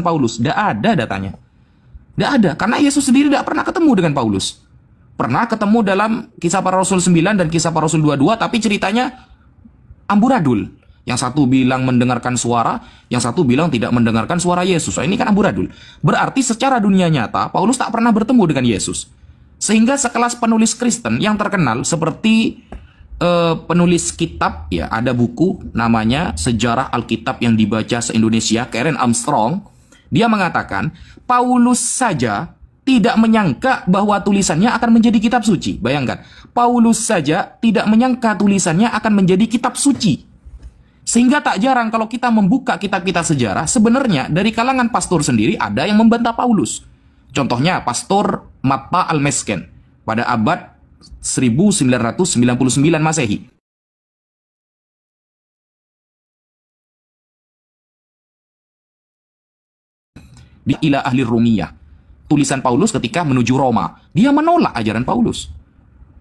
Paulus, tidak ada datanya. Tidak ada, karena Yesus sendiri tidak pernah ketemu dengan Paulus. Pernah ketemu dalam Kisah Para Rasul 9 dan Kisah Para Rasul 22, tapi ceritanya amburadul. Yang satu bilang mendengarkan suara, yang satu bilang tidak mendengarkan suara Yesus. Ini kan amburadul. Berarti secara dunia nyata, Paulus tak pernah bertemu dengan Yesus. Sehingga sekelas penulis Kristen yang terkenal seperti penulis kitab, ya ada buku namanya Sejarah Alkitab yang dibaca se-Indonesia, Karen Armstrong. Dia mengatakan, Paulus saja tidak menyangka bahwa tulisannya akan menjadi kitab suci. Bayangkan, Paulus saja tidak menyangka tulisannya akan menjadi kitab suci. Sehingga tak jarang kalau kita membuka kitab-kitab sejarah, sebenarnya dari kalangan pastor sendiri ada yang membantah Paulus. Contohnya Pastor Matta Al-Mesken pada abad 1999 Masehi. Di Ila Ahli Rumiyah, tulisan Paulus ketika menuju Roma, dia menolak ajaran Paulus.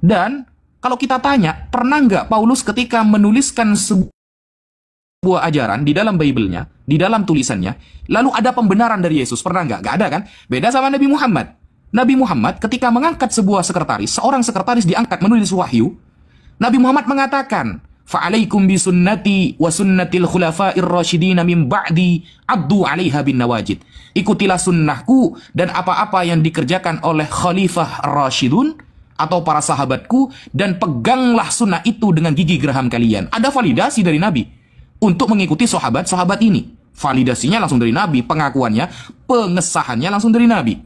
Dan kalau kita tanya, pernah nggak Paulus ketika menuliskan sebuah ajaran di dalam Bible-nya, di dalam tulisannya, lalu ada pembenaran dari Yesus? Pernah nggak? Nggak ada kan? Beda sama Nabi Muhammad. Nabi Muhammad ketika mengangkat sebuah sekretaris, seorang sekretaris diangkat menulis wahyu, Nabi Muhammad mengatakan, fa'alaikum bisunnati wa sunnatil khulafa'ir rasyidina min ba'di abdu 'alaiha bin nawajid. Ikutilah sunnahku dan apa-apa yang dikerjakan oleh khalifah rasyidun atau para sahabatku, dan peganglah sunnah itu dengan gigi geraham kalian. Ada validasi dari Nabi untuk mengikuti sahabat-sahabat ini. Validasinya langsung dari Nabi, pengakuannya, pengesahannya langsung dari Nabi.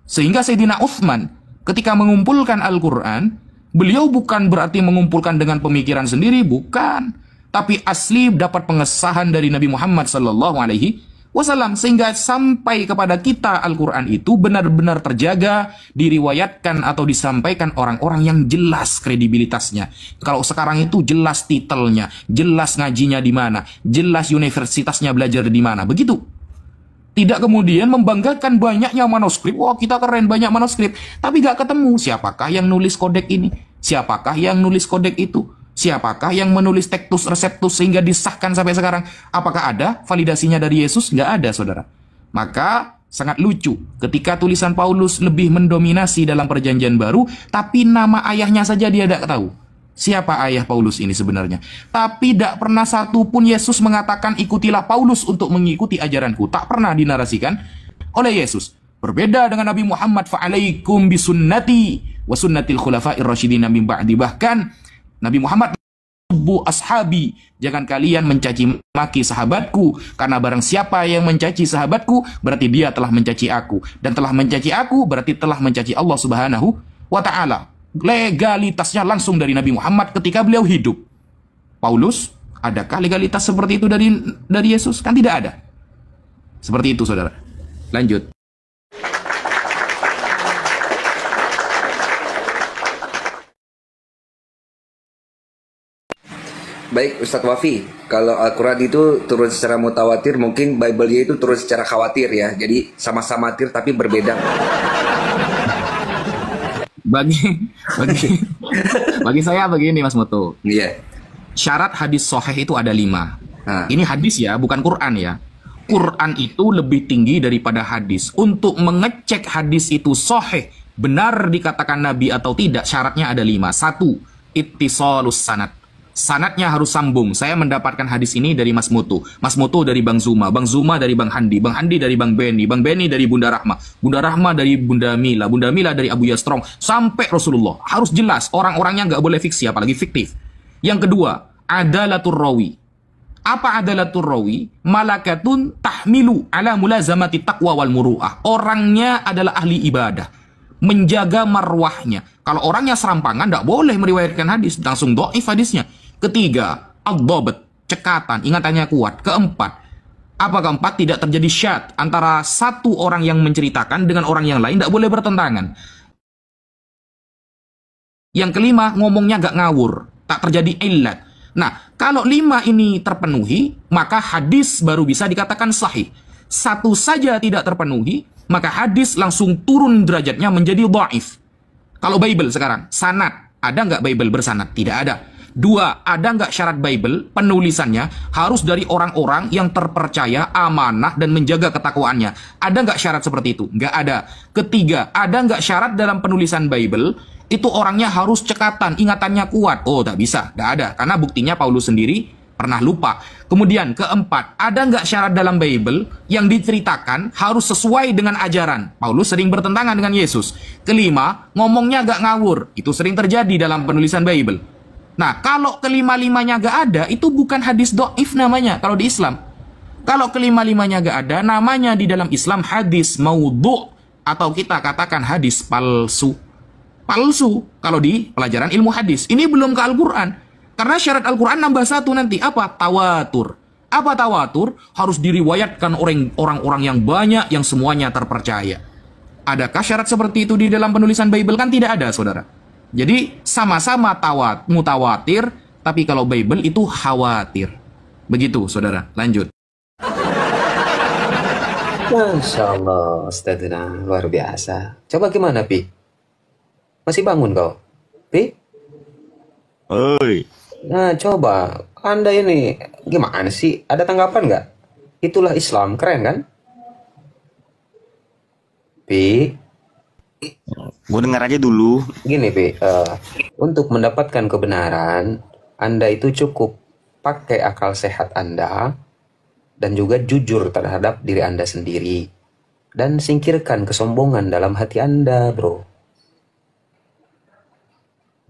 Sehingga Sayyidina Utsman ketika mengumpulkan Al-Quran, beliau bukan berarti mengumpulkan dengan pemikiran sendiri, bukan. Tapi asli dapat pengesahan dari Nabi Muhammad SAW, sehingga sampai kepada kita Al-Quran itu benar-benar terjaga, diriwayatkan atau disampaikan orang-orang yang jelas kredibilitasnya. Kalau sekarang itu jelas titelnya, jelas ngajinya di mana, jelas universitasnya belajar di mana, begitu. Tidak kemudian membanggakan banyaknya manuskrip. Wah, kita keren, banyak manuskrip. Tapi gak ketemu siapakah yang nulis kodek ini, siapakah yang nulis kodek itu, siapakah yang menulis Textus Receptus sehingga disahkan sampai sekarang. Apakah ada validasinya dari Yesus? Gak ada, saudara. Maka sangat lucu ketika tulisan Paulus lebih mendominasi dalam perjanjian baru, tapi nama ayahnya saja dia tidak tahu. Siapa ayah Paulus ini sebenarnya? Tapi tidak pernah satu pun Yesus mengatakan ikutilah Paulus untuk mengikuti ajaranku. Tak pernah dinarasikan oleh Yesus. Berbeda dengan Nabi Muhammad, fa'alaikum bisunnati wa sunnatil khulafa'ir rasyidina min ba'di. Bahkan Nabi Muhammad, bu ashabi, jangan kalian mencaci maki sahabatku, karena barang siapa yang mencaci sahabatku berarti dia telah mencaci aku, dan telah mencaci aku berarti telah mencaci Allah Subhanahu wa ta'ala. Legalitasnya langsung dari Nabi Muhammad ketika beliau hidup. Paulus, adakah legalitas seperti itu dari Yesus? Kan tidak ada. Seperti itu, saudara. Lanjut. Baik, Ustadz Wafi, kalau Al-Quran itu turun secara mutawatir, mungkin Bible-nya itu turun secara khawatir ya. Jadi sama-sama tir tapi berbeda. Bagi saya begini, Mas Mutu. Iya. Syarat hadis sahih itu ada 5. Ini hadis ya, bukan Quran ya. Quran itu lebih tinggi daripada hadis. Untuk mengecek hadis itu sahih, benar dikatakan Nabi atau tidak, syaratnya ada 5. 1, ittisalus sanad. Sanadnya harus sambung. Saya mendapatkan hadis ini dari Mas Mutu, Mas Mutu dari Bang Zuma dari Bang Handi dari Bang Beni dari Bunda Rahma dari Bunda Mila dari Abu Yastrong, sampai Rasulullah. Harus jelas, orang-orangnya nggak boleh fiksi, apalagi fiktif. Yang kedua, adalatur rawi. Apa adalatur rawi? Malakatun tahmilu ala mulazamati taqwa wal muru'ah. Orangnya adalah ahli ibadah, menjaga marwahnya. Kalau orangnya serampangan, nggak boleh meriwayatkan hadis, langsung dhaif hadisnya. Ketiga, ad-dhabt, cekatan, ingatannya kuat. Keempat, apa keempat? Tidak terjadi syad antara satu orang yang menceritakan dengan orang yang lain, tidak boleh bertentangan. Yang kelima, ngomongnya nggak ngawur, tak terjadi illat. Nah, kalau 5 ini terpenuhi, maka hadis baru bisa dikatakan sahih. Satu saja tidak terpenuhi, maka hadis langsung turun derajatnya menjadi dhaif. Kalau Bible sekarang, sanad, ada nggak Bible bersanad? Tidak ada. Dua, ada nggak syarat Bible penulisannya harus dari orang-orang yang terpercaya, amanah, dan menjaga ketakwaannya? Ada nggak syarat seperti itu? Nggak ada. Ketiga, ada nggak syarat dalam penulisan Bible itu orangnya harus cekatan, ingatannya kuat? Oh, tak bisa, nggak ada. Karena buktinya Paulus sendiri pernah lupa. Kemudian keempat, ada nggak syarat dalam Bible yang diceritakan harus sesuai dengan ajaran? Paulus sering bertentangan dengan Yesus. Kelima, ngomongnya nggak ngawur. Itu sering terjadi dalam penulisan Bible. Nah, kalau kelima-limanya nggak ada, itu bukan hadis do'if namanya kalau di Islam. Kalau kelima-limanya nggak ada, namanya di dalam Islam hadis maudhu', atau kita katakan hadis palsu. Palsu kalau di pelajaran ilmu hadis. Ini belum ke Al-Quran. Karena syarat Al-Quran nambah satu nanti. Apa? Tawatur. Apa tawatur? Harus diriwayatkan orang-orang yang banyak, yang semuanya terpercaya. Adakah syarat seperti itu di dalam penulisan Bible? Kan tidak ada, saudara. Jadi sama-sama mutawatir, tapi kalau Bible itu khawatir. Begitu, saudara. Lanjut. Masya Allah, Ustadzina, luar biasa. Coba gimana, Pi? Masih bangun kau? Pi? Oi, Nah, coba. Anda ini gimana sih? Ada tanggapan nggak? Itulah Islam, keren kan? Pi, gue dengar aja dulu. gini, Pi. Untuk mendapatkan kebenaran, Anda itu cukup pakai akal sehat Anda dan juga jujur terhadap diri Anda sendiri. Dan singkirkan kesombongan dalam hati Anda, bro.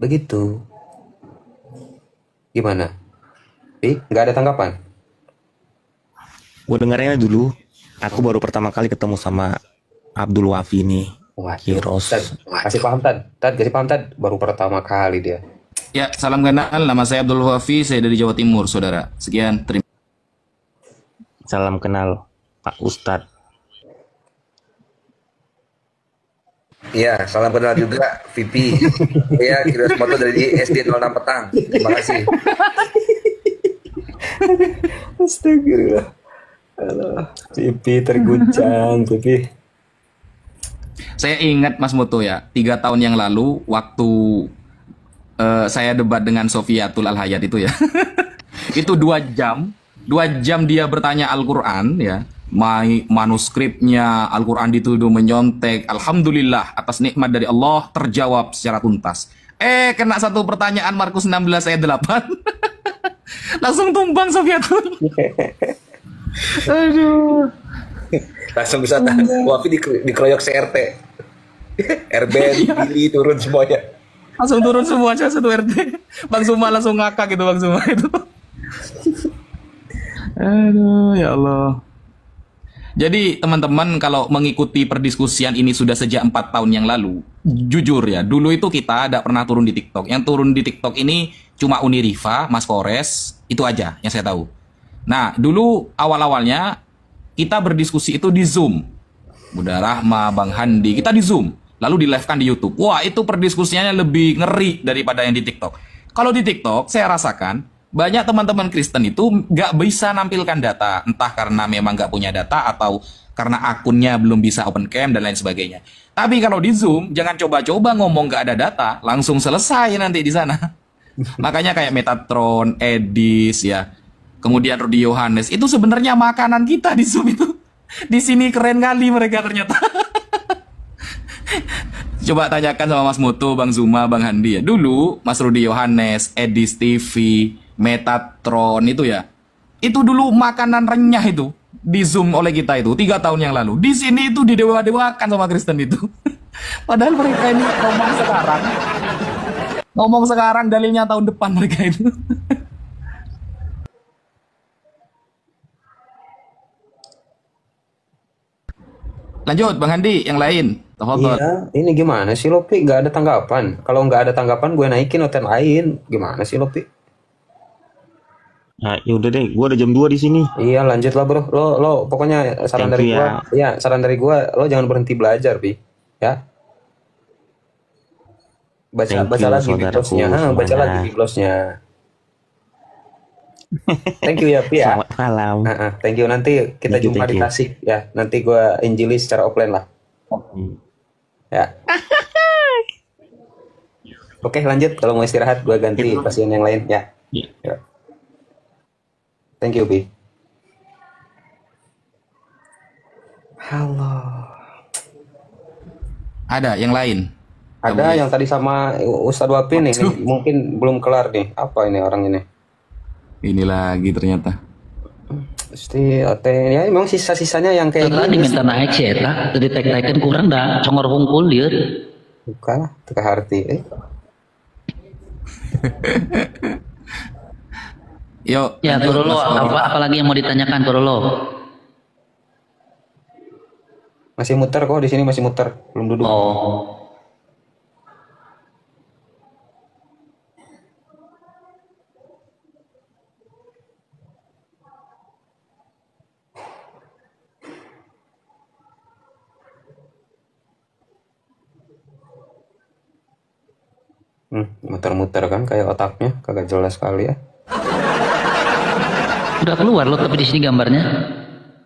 Begitu. Gimana? Pi, nggak ada tanggapan? Gue dengarnya dulu. Aku baru pertama kali ketemu sama Abdul Wafi nih. Wah, Kiros. Tad, kasih paham Tad. Tad, kasih paham Tad. Baru pertama kali dia. Ya, salam kenal. Nama saya Abdul Wafi, saya dari Jawa Timur, saudara. Sekian, terima Salam kenal Pak Ustadz. Iya, salam kenal juga VP. Iya, Kiros Moto dari SD 06 Petang. Terima kasih. Astagfirullah. Alah, pipi terguncang, pipi. Saya ingat Mas Muto ya, 3 tahun yang lalu waktu saya debat dengan Sofiatul Al-Hayat itu ya. Itu 2 jam. 2 jam dia bertanya Al-Quran ya. Manuskripnya Al-Quran dituduh menyontek. Alhamdulillah atas nikmat dari Allah terjawab secara tuntas. Kena satu pertanyaan Markus 16 ayat 8. Langsung tumbang Sofiatul. Aduh. Langsung bisa Wafi dikeroyok CRT. RBN, Billy turun semuanya. Langsung turun semuanya satu RT. Bang Suma langsung ngakak gitu Bang Suma itu. Aduh, ya Allah. Jadi teman-teman kalau mengikuti perdiskusian ini sudah sejak 4 tahun yang lalu, jujur ya, dulu itu kita tidak pernah turun di TikTok. Yang turun di TikTok ini cuma Uniriva, Mas Forest, itu aja yang saya tahu. Nah, dulu awal-awalnya kita berdiskusi itu di Zoom. Bunda Rahma, Bang Handi, kita di Zoom. Lalu di-live-kan di YouTube. Wah, itu perdiskusiannya lebih ngeri daripada yang di TikTok. Kalau di TikTok, saya rasakan banyak teman-teman Kristen itu nggak bisa nampilkan data. Entah karena memang nggak punya data atau karena akunnya belum bisa open cam dan lain sebagainya. Tapi kalau di Zoom, jangan coba-coba ngomong nggak ada data. Langsung selesai nanti di sana. Makanya kayak Metatron, Edis, ya. Kemudian Rudy Yohanes. Itu sebenarnya makanan kita di Zoom itu. Di sini keren kali mereka ternyata. Coba tanyakan sama Mas Mutu, Bang Zuma, Bang Handi ya. Dulu Mas Rudy Yohanes, Edis TV, Metatron itu ya. Itu dulu makanan renyah itu di Zoom oleh kita itu 3 tahun yang lalu. Di sini itu didewa-dewakan sama Kristen itu. Padahal mereka ini ngomong sekarang. Ngomong sekarang dalilnya tahun depan mereka itu. Lanjut Bang Handi, yang lain. Tafadhol. Iya, ini gimana sih Lopi? Nggak ada tanggapan. Kalau nggak ada tanggapan, gue naikin hotel lain. Gimana sih Lopi? Nah, yaudah deh, gue udah jam 2 di sini. Iya, lanjut lah bro. Lo pokoknya saran Thank dari you, gue. ya. Ya, saran dari gue, lo jangan berhenti belajar, Pi. Ya. Baca Thank baca you, lagi saudaraku, biblosnya. Baca semuanya. lagi biblosnya. Thank you ya, Pi ya. Selamat malam. Thank you. Nanti kita Thank you, jumpa thank di you. Tasik ya. Nanti gue injili secara offline lah. Ya. Oke, lanjut. Kalau mau istirahat, gue ganti pasien yang lain ya. Iya. Ya. Thank you, Bi. Halo. Ada yang lain? Ada yang tadi sama Ustadz Wapi nih, mungkin belum kelar nih. Apa ini orang ini? Ini lagi ternyata. Pasti ya memang sisa-sisanya yang kayak Tadi gini. minta naik sih eta, jadi tek-tekan kurang dah, congor hungkul dia. Bukan, teka harti. Yuk. Ya, lanjut, Kurolo, Mas. apalagi yang mau ditanyakan Kurolo? Masih muter kok di sini, masih muter, belum duduk. Oh, Muter-muter kan kayak otaknya, kagak jelas sekali ya. udah keluar loh tapi di sini gambarnya.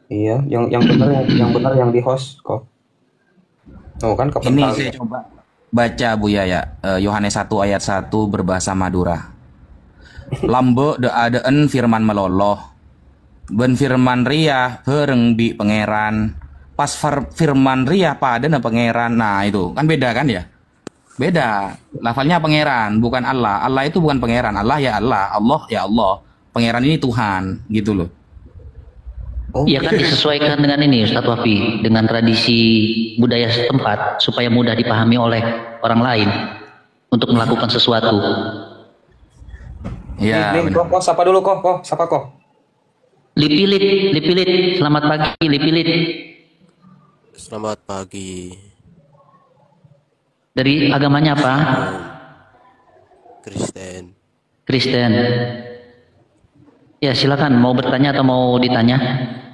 Iya, yang benar yang di host kok. Oh kan Ini kepental. saya coba baca Bu Yaya, Yohanes 1 ayat 1 berbahasa Madura. Lambe de adeen firman meloloh. Ben firman ria hereng bi pangeran. Pas firman ria pada na pangeran. Nah itu kan beda kan ya? Beda. Lafalnya pangeran, bukan Allah. Allah itu bukan pangeran. Allah ya Allah. Allah ya Allah. Pangeran ini Tuhan, gitu loh. Iya kan disesuaikan dengan ini Ustadz Wafi, dengan tradisi budaya setempat supaya mudah dipahami oleh orang lain untuk melakukan sesuatu. Iya. Nih, benar. kok sapa dulu kok, sapa kok. Lipilit, selamat pagi Lipilit. Selamat pagi, Dari agamanya apa? Kristen. Kristen. Ya silakan, mau bertanya atau mau ditanya?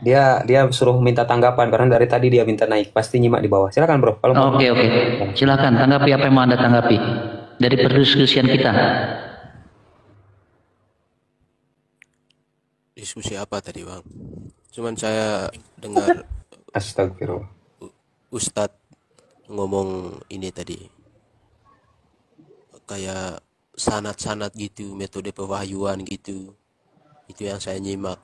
Dia suruh minta tanggapan karena dari tadi dia minta naik, pasti nyimak di bawah. Silakan bro, kalau mau. Oke, silakan tanggapi apa yang mau Anda tanggapi dari perdiskusian kita. Diskusi apa tadi, Bang? Cuman saya dengar Astagfirullah. Ustadz ngomong ini tadi. Kayak sanad-sanad gitu, metode pewahyuan gitu. Itu yang saya nyimak.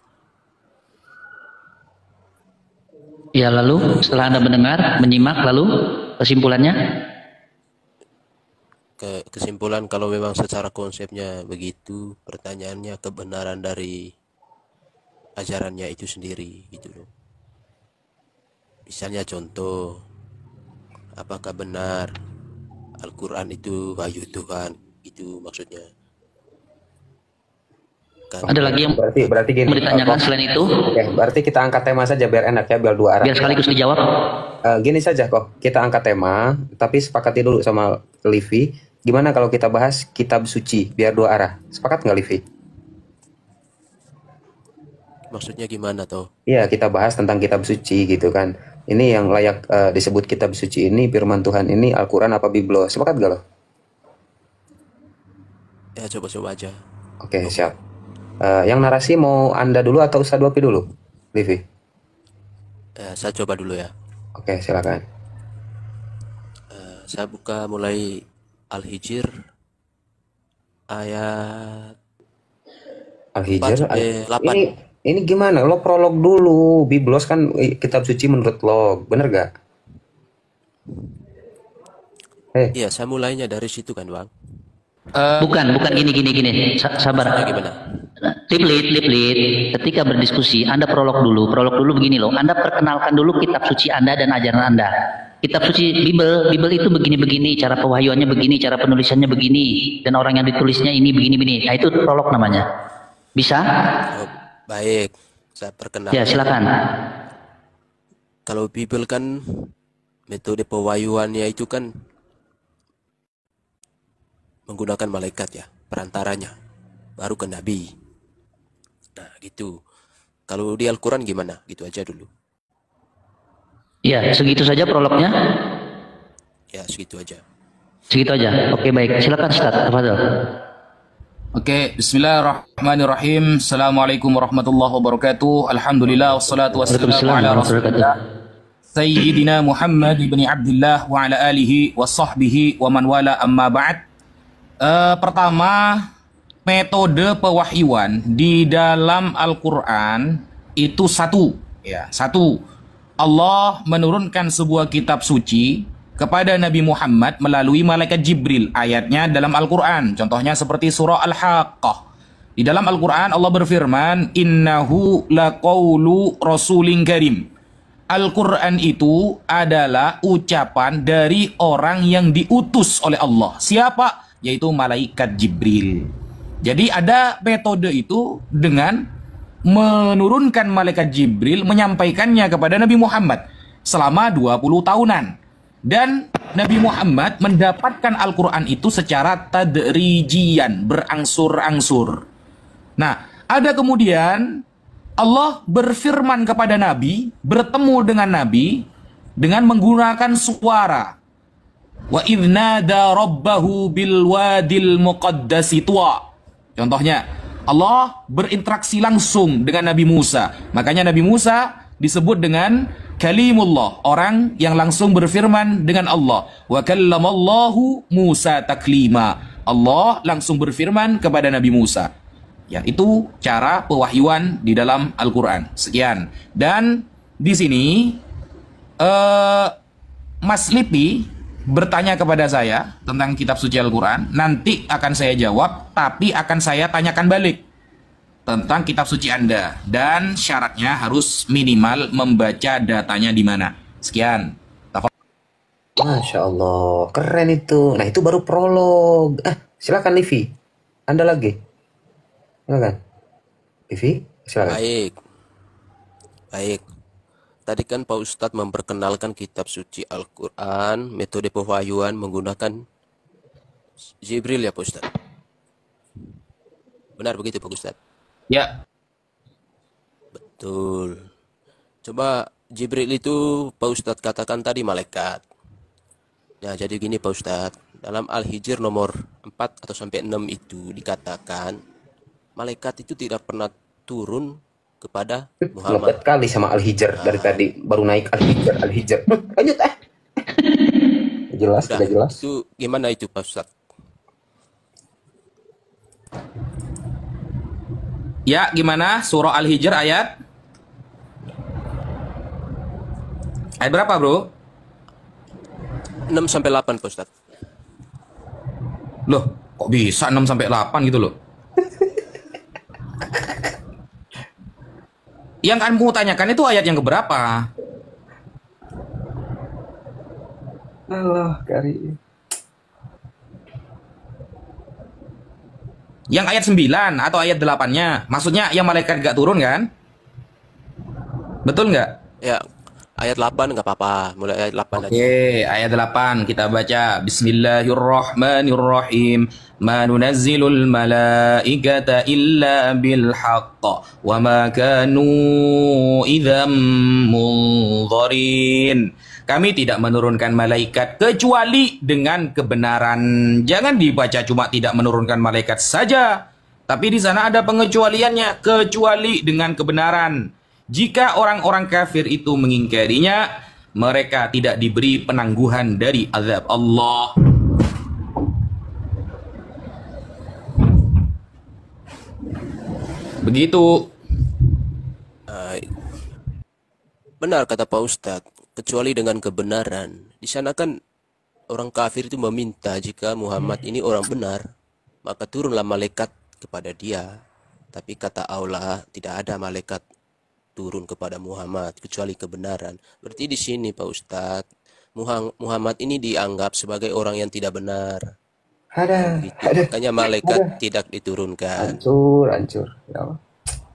Ya lalu setelah Anda mendengar, menyimak, lalu kesimpulannya? Kesimpulan kalau memang secara konsepnya begitu, pertanyaannya kebenaran dari ajarannya itu sendiri gitu loh. Misalnya contoh, apakah benar Al-Quran itu wahyu Tuhan, itu maksudnya. Kan, Ada lagi yang Berarti gini. mau ditanyakan selain itu? Oke, berarti kita angkat tema saja biar enak ya, biar dua arah. Biar sekaligus dijawab. Gini saja kok, kita angkat tema, tapi sepakati dulu sama Livi. Gimana kalau kita bahas kitab suci, biar dua arah. Sepakat nggak Livi? maksudnya gimana toh? Iya, kita bahas tentang kitab suci gitu kan. Ini yang layak disebut kitab suci ini, firman Tuhan ini, Al-Quran apa Biblo. Sepakat gak lo? Ya coba-coba aja. Oke, siap. Yang narasi mau Anda dulu atau Ustadz Wapi dulu? Livi? Saya coba dulu ya. Oke, silakan. Saya buka mulai Al-Hijr ayat Al-Hijr. 8. Ini gimana? Lo prolog dulu. Biblos kan kitab suci menurut lo. Bener gak? Iya, saya mulainya dari situ kan, Bang. Bukan gini. Sabar. Gimana? Lip. Ketika berdiskusi, Anda prolog dulu begini loh. Anda perkenalkan dulu kitab suci Anda dan ajaran Anda. Kitab suci Bible itu begini-begini, cara pewahyuannya begini, cara penulisannya begini, dan orang yang ditulisnya ini begini-begini. Nah, itu prolog namanya. Bisa? Oh, baik, saya perkenalkan. Ya, silakan. Kalau Bible kan metode pewahyuannya itu kan menggunakan malaikat ya, perantaranya, baru ke nabi. Nah, gitu. Kalau di Al-Quran gimana? Gitu aja dulu. Ya, segitu saja prolognya. Ya, segitu aja. Segitu aja. Oke, baik. Silakan Ustaz. Tafadhol. Oke, bismillahirrahmanirrahim. Assalamualaikum warahmatullahi wabarakatuh. Alhamdulillah wassalatu wassalamu ala Rasulillah Sayyidina Muhammad ibn Abdullah wa ala alihi wa sahbihi wa man wala amma ba'd. Pertama, metode pewahyuan di dalam Al-Quran itu satu, ya, satu. Allah menurunkan sebuah kitab suci kepada Nabi Muhammad melalui malaikat Jibril. Ayatnya dalam Al-Quran. Contohnya seperti surah Al-Haqqah. Di dalam Al-Quran Allah berfirman, Innahu laqawlu rasulin karim. Al-Quran itu adalah ucapan dari orang yang diutus oleh Allah. Siapa? Yaitu malaikat Jibril. Jadi ada metode itu dengan menurunkan malaikat Jibril, menyampaikannya kepada Nabi Muhammad selama 20 tahunan. Dan Nabi Muhammad mendapatkan Al-Quran itu secara tadrijian, berangsur-angsur. Nah, ada kemudian Allah berfirman kepada Nabi, bertemu dengan Nabi dengan menggunakan suara. Wa idh nada rabbahu bil wadil muqaddasi tuwa. Contohnya, Allah berinteraksi langsung dengan Nabi Musa. Makanya Nabi Musa disebut dengan kalimullah, orang yang langsung berfirman dengan Allah. Wa kallamallahu Musa taklima. Allah langsung berfirman kepada Nabi Musa. Ya, itu cara pewahyuan di dalam Al-Quran. Sekian. Dan di sini Mas Lipi bertanya kepada saya tentang kitab suci Al-Quran. Nanti akan saya jawab, tapi akan saya tanyakan balik tentang kitab suci Anda. Dan syaratnya harus minimal membaca datanya di mana. Sekian. Masya Allah, keren itu. Nah, itu baru prolog. Silakan Livi. Anda lagi. Enggak kan? Livi, silakan. Baik. Tadi kan Pak Ustadz memperkenalkan kitab suci Al-Quran, metode pewahyuan menggunakan Jibril ya Pak Ustadz. Benar begitu Pak Ustadz? Ya. Betul. Coba Jibril itu Pak Ustadz katakan tadi malaikat. Nah, jadi gini Pak Ustadz, dalam Al-Hijr nomor 4 atau sampai 6 itu dikatakan malaikat itu tidak pernah turun kepada Muhammad. Lambat kali sama Al-Hijr dari tadi, baru naik Al-Hijr. Lanjut Jelas, Udah, sudah jelas. Itu gimana itu Pak Ustadz? Ya, gimana? Surah Al-Hijr ayat berapa, Bro? 6 sampai 8 Pak Ustadz. Loh, kok bisa 6 sampai 8 gitu loh? Yang kamu tanyakan itu ayat yang keberapa? Allah, Kari. Yang ayat 9 atau ayat 8-nya? Maksudnya yang malaikat gak turun kan? Betul nggak? Ya, ayat 8 nggak apa-apa. Mulai ayat 8 aja. Oke, ayat 8 kita baca. Bismillahirrahmanirrahim. Ma nunazzilul malaikata illa bil haqq wa ma kanu idzam munzarin. Kami tidak menurunkan malaikat kecuali dengan kebenaran. Jangan dibaca cuma tidak menurunkan malaikat saja. Tapi di sana ada pengecualiannya, kecuali dengan kebenaran. Jika orang-orang kafir itu mengingkarinya, mereka tidak diberi penangguhan dari azab Allah. Begitu. Benar kata Pak Ustadz, kecuali dengan kebenaran. Di sana kan orang kafir itu meminta jika Muhammad ini orang benar, maka turunlah malaikat kepada dia. Tapi kata Allah, tidak ada malaikat turun kepada Muhammad kecuali kebenaran. Berarti di sini Pak Ustadz, Muhammad ini dianggap sebagai orang yang tidak benar. Ada. Makanya malaikat tidak diturunkan. Hancur. Ya Allah.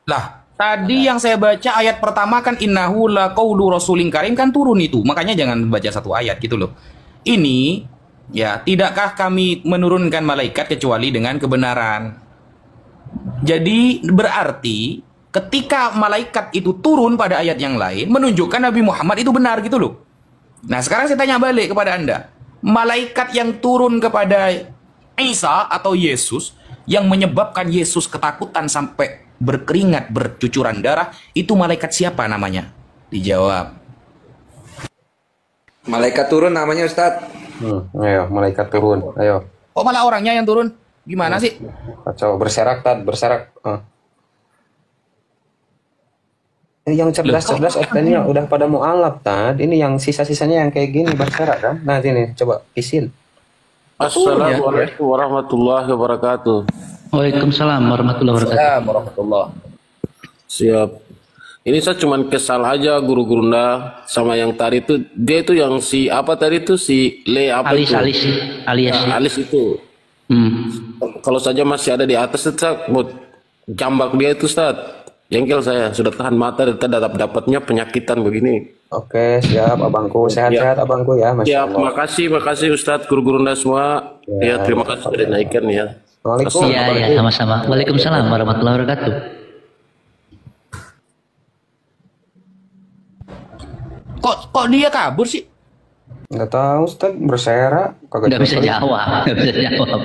Lah, tadi yang saya baca ayat pertama kan innahu laqaulu rasulin karim kan turun itu. Makanya jangan baca satu ayat gitu loh. Ini ya, tidakkah kami menurunkan malaikat kecuali dengan kebenaran. Jadi berarti ketika malaikat itu turun pada ayat yang lain menunjukkan Nabi Muhammad itu benar gitu loh. Nah, sekarang saya tanya balik kepada Anda. Malaikat yang turun kepada Isa atau Yesus yang menyebabkan Yesus ketakutan sampai berkeringat, bercucuran darah, itu malaikat siapa namanya? Dijawab. Malaikat turun namanya Ustadz. Ayo, malaikat turun. Ayo. Kok malah orangnya yang turun? Gimana sih? Kacau, berserak Tad, berserak. Yang cerdas-cerdas offline-nya udah pada mau alap Tad. Ini yang sisa-sisanya yang kayak gini berserak kan. Nah sini coba isin. Assalamualaikum warahmatullahi wabarakatuh. Waalaikumsalam warahmatullahi wabarakatuh. Assalamualaikum warahmatullah. Siap. Ini saya cuman kesal aja guru Gurunda sama yang tadi itu. Dia itu yang si apa tadi itu si Le apa Alis, itu? Alis, alias. Nah, Alis itu. Kalau saja masih ada di atas Ustaz, mau jambak dia itu Ustaz. Jengkel saya, sudah tahan mata dan dapatnya penyakitan begini. Oke, siap abangku. Sehat-sehat abangku ya, Masya Ya, Allah. makasih Ustadz, guru Gurunda semua. Ya, terima kasih sudah dinaikkan ya. Waalaikumsalam. Iya, iya, sama-sama. Waalaikumsalam warahmatullahi wabarakatuh. Kok dia kabur sih? Nggak tahu Ustaz, berserak. Kagak Nggak bisa jawab, nggak bisa jawab.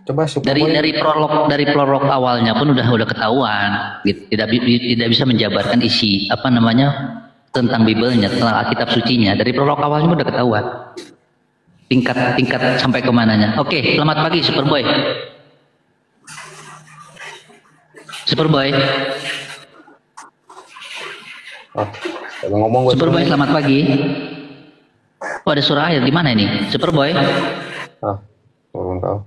Coba Dari prolog awalnya pun udah ketahuan, gitu. Tidak bisa menjabarkan isi apa namanya tentang Bibelnya, tentang Alkitab sucinya. Dari prolog awalnya udah ketahuan. Tingkat sampai kemananya. Oke, selamat pagi Superboy. Superboy. ngomong gue Superboy selamat pagi. Oh ada suara air di mana ini? Superboy. turun kau.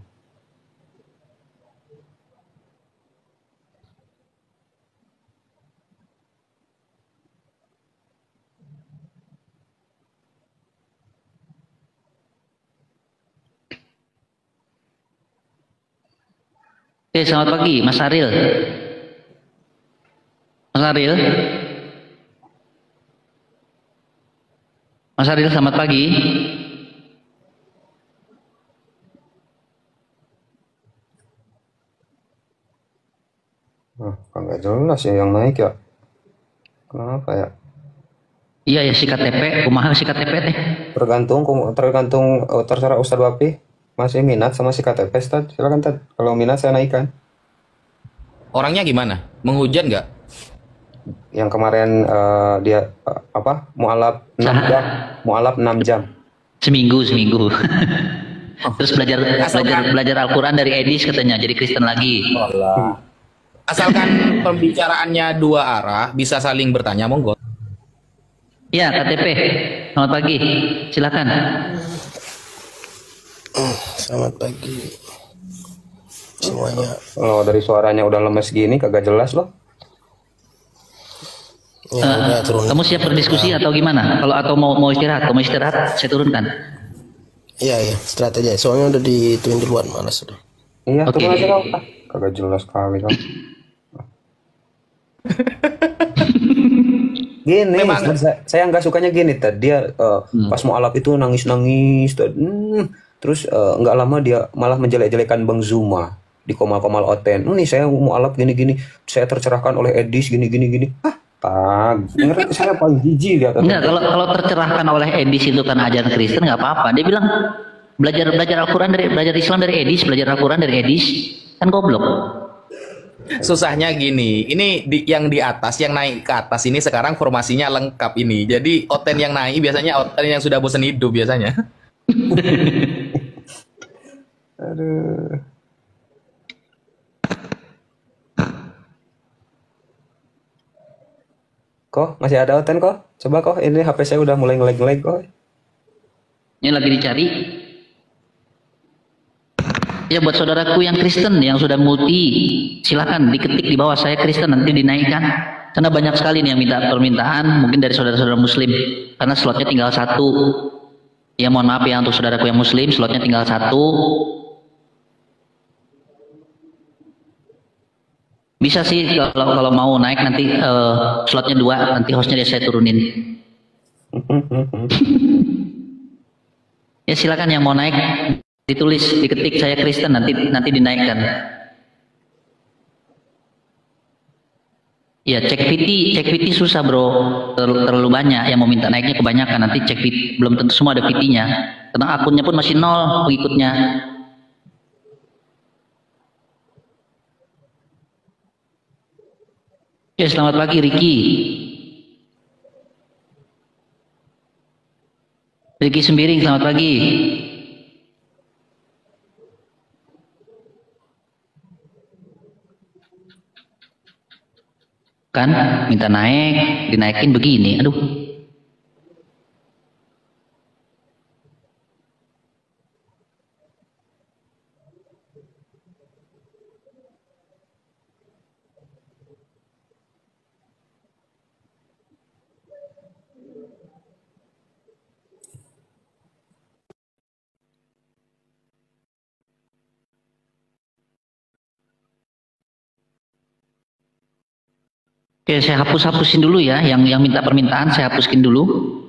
Oke, selamat pagi Mas Aril. Mas Aril. Mas Aril selamat pagi. Kan nggak jelas ya yang naik ya. Kenapa ya? Iya ya si KTP, kumaha si KTP teh. Tergantung terserah Ustadz Wapi. Masih minat sama si KTP Tad? Silakan Tad. Kalau minat saya naikkan. Orangnya gimana? Menghujan nggak? Yang kemarin dia mualaf 6 jam. Mualaf 6 jam. Seminggu. Terus belajar Al-Quran dari Edis katanya, jadi Kristen lagi. Asalkan pembicaraannya dua arah, bisa saling bertanya, monggo. Ya KTP, selamat pagi, silakan. Selamat pagi semuanya. Kalau dari suaranya udah lemes gini kagak jelas loh. Ya, udah turun. Kamu siap berdiskusi atau gimana? Kalau mau istirahat, saya turunkan. Iya, istirahat aja. Soalnya udah dituin duluan, malas sudah. Iya, Oke. turun aja kau. Kagak jelas kali kau. Gini, Memang- saya nggak sukanya gini Tad. Dia pas mau alap itu nangis-nangis Tad. Terus nggak lama dia malah menjelek-jelekan Bang Zuma di Komal-Komal Oten. Nih saya mau alap gini-gini, saya tercerahkan oleh Edis gini-gini. Ngerti saya paling jijik lihat. Enggak, kalau tercerahkan oleh Edis itu kan ajaran Kristen nggak apa-apa. Dia bilang belajar Al-Quran belajar Islam dari Edis, belajar Al-Quran dari Edis, kan goblok. Susahnya gini, ini yang di atas, yang naik ke atas ini sekarang formasinya lengkap ini. Jadi Oten yang naik biasanya Oten yang sudah bosan hidup biasanya. Aduh. Kok masih ada Oten kok? Coba kok ini HP saya udah mulai ngelag-ngelag kok. Ini lagi dicari. Ya buat saudaraku yang Kristen yang sudah multi, silakan diketik di bawah saya Kristen, nanti dinaikkan. Karena banyak sekali nih yang minta permintaan, mungkin dari saudara-saudara Muslim, karena slotnya tinggal 1. Ya mohon maaf ya untuk saudaraku yang Muslim, slotnya tinggal 1. Bisa sih kalau mau naik nanti slotnya 2, nanti hostnya dia saya turunin. Ya silakan yang mau naik ditulis, diketik saya Kristen, nanti dinaikkan. Ya cek VT susah bro, terlalu banyak yang mau minta naiknya kebanyakan, nanti cek VT, belum tentu semua ada VT-nya, karena akunnya pun masih 0 pengikutnya. Ya selamat pagi Ricky. Ricky Sembiring, selamat pagi. Kan minta naik, dinaikin begini. Aduh. Oke, saya hapus-hapusin dulu ya, yang minta permintaan saya hapuskin dulu.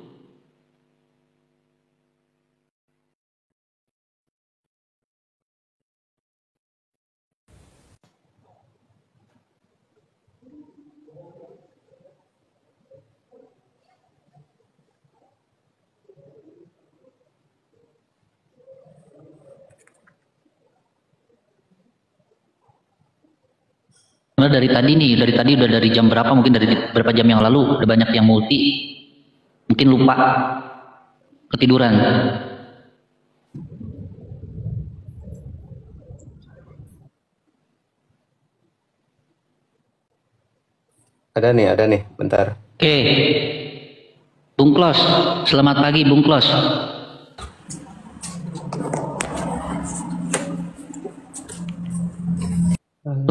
Karena dari tadi udah dari jam berapa, mungkin dari berapa jam yang lalu, udah banyak yang multi, mungkin lupa, ketiduran. Ada nih, bentar. Oke, Bung Klos, selamat pagi Bung Klos.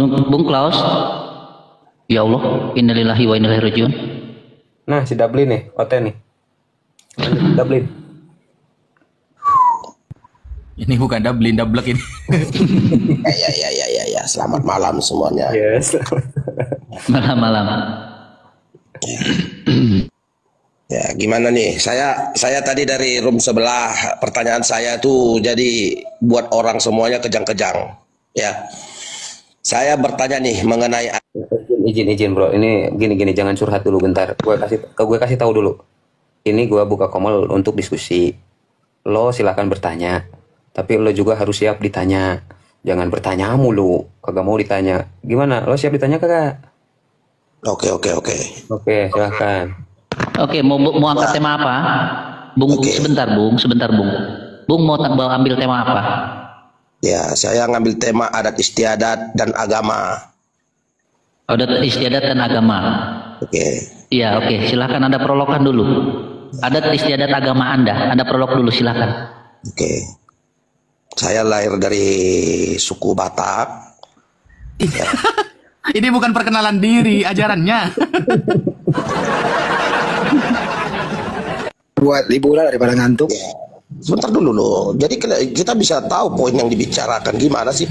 Bung Klaus, ya Allah, innalillahi wa inna ilaihi rajiun. Nah, si Dublin nih, Ote nih. Dublin. Ini bukan Dublin, Dablek ini. Ya. Selamat malam semuanya. Yes. Malam-malam. Ya, gimana nih? Saya tadi dari room sebelah, pertanyaan saya tuh jadi buat orang semuanya kejang-kejang. Ya. Saya bertanya nih mengenai Izin bro, ini gini jangan curhat dulu bentar. Gue kasih tahu dulu. Ini gue buka komol untuk diskusi. Lo silakan bertanya, tapi lo juga harus siap ditanya. Jangan bertanya mulu, kagak mau ditanya. Gimana? Lo siap ditanya kagak? Oke. Oke, silakan. Oke, mau angkat tema apa? Bung, sebentar Bung. Bung mau ambil tema apa? Ya, saya ngambil tema adat istiadat dan agama. Adat istiadat dan agama. Oke. Iya, oke. Silahkan Anda prologkan dulu. Adat istiadat agama Anda prolog dulu, silahkan. Oke. Saya lahir dari suku Batak. Ya. Ini bukan perkenalan diri, ajarannya. Buat liburan daripada ngantuk. Ya. Sebentar dulu loh. Jadi kita bisa tahu poin yang dibicarakan gimana sih?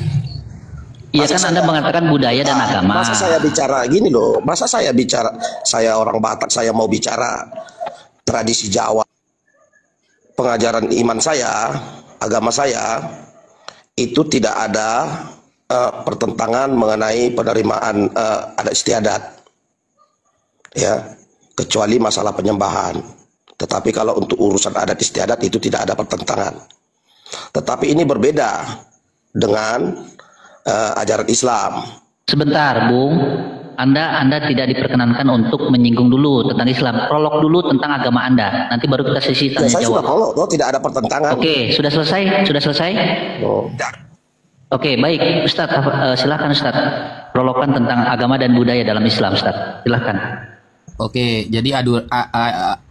Iya kan Anda mengatakan budaya dan agama. Masa saya bicara gini loh. Masa saya bicara, saya orang Batak, saya mau bicara tradisi Jawa. Pengajaran iman saya, agama saya, itu tidak ada pertentangan mengenai penerimaan adat istiadat. Ya, kecuali masalah penyembahan. Tetapi kalau untuk urusan adat istiadat itu tidak ada pertentangan. Tetapi ini berbeda dengan ajaran Islam. Sebentar, Bung. Anda tidak diperkenankan untuk menyinggung dulu tentang Islam. Prolog dulu tentang agama Anda. Nanti baru kita sesi tanya saya jawab. sudah prolog, tidak ada pertentangan. Oke, sudah selesai? Oh. Oke, baik. Ustadz, silakan Ustadz. Prologkan tentang agama dan budaya dalam Islam, Ustadz. Silakan. Oke, jadi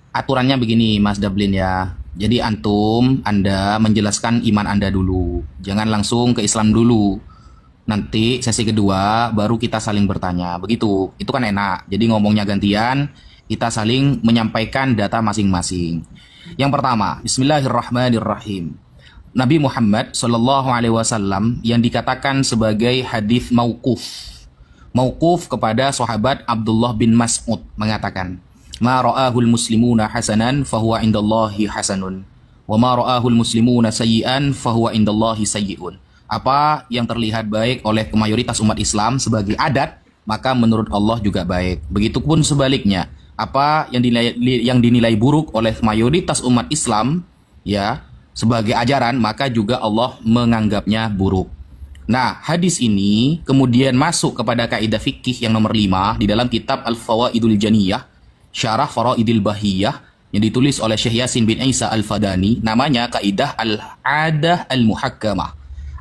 aturannya begini Mas Dublin ya. Jadi Anda menjelaskan iman Anda dulu. Jangan langsung ke Islam dulu. Nanti sesi kedua baru kita saling bertanya. Begitu. Itu kan enak. Jadi ngomongnya gantian, kita saling menyampaikan data masing-masing. Yang pertama, Bismillahirrahmanirrahim. Nabi Muhammad SAW yang dikatakan sebagai hadis mauquf. Mauquf kepada sahabat Abdullah bin Mas'ud mengatakan, "Ma ra'ahul muslimuna hasanan fahuwa indallahi hasanun, wa ma ra'ahul muslimuna sayyi'an fahuwa indallahi sayyi'un." Apa yang terlihat baik oleh mayoritas umat Islam sebagai adat, maka menurut Allah juga baik. Begitupun sebaliknya, apa yang dinilai buruk oleh mayoritas umat Islam ya sebagai ajaran, maka juga Allah menganggapnya buruk. Nah, hadis ini kemudian masuk kepada kaidah fikih yang nomor 5 di dalam kitab Al-Fawaidul Janiyah, Syarah Faraidil Bahiyah, yang ditulis oleh Syekh Yasin bin Isa Al-Fadani, namanya Kaidah Al-Adah Al-Muhakkamah.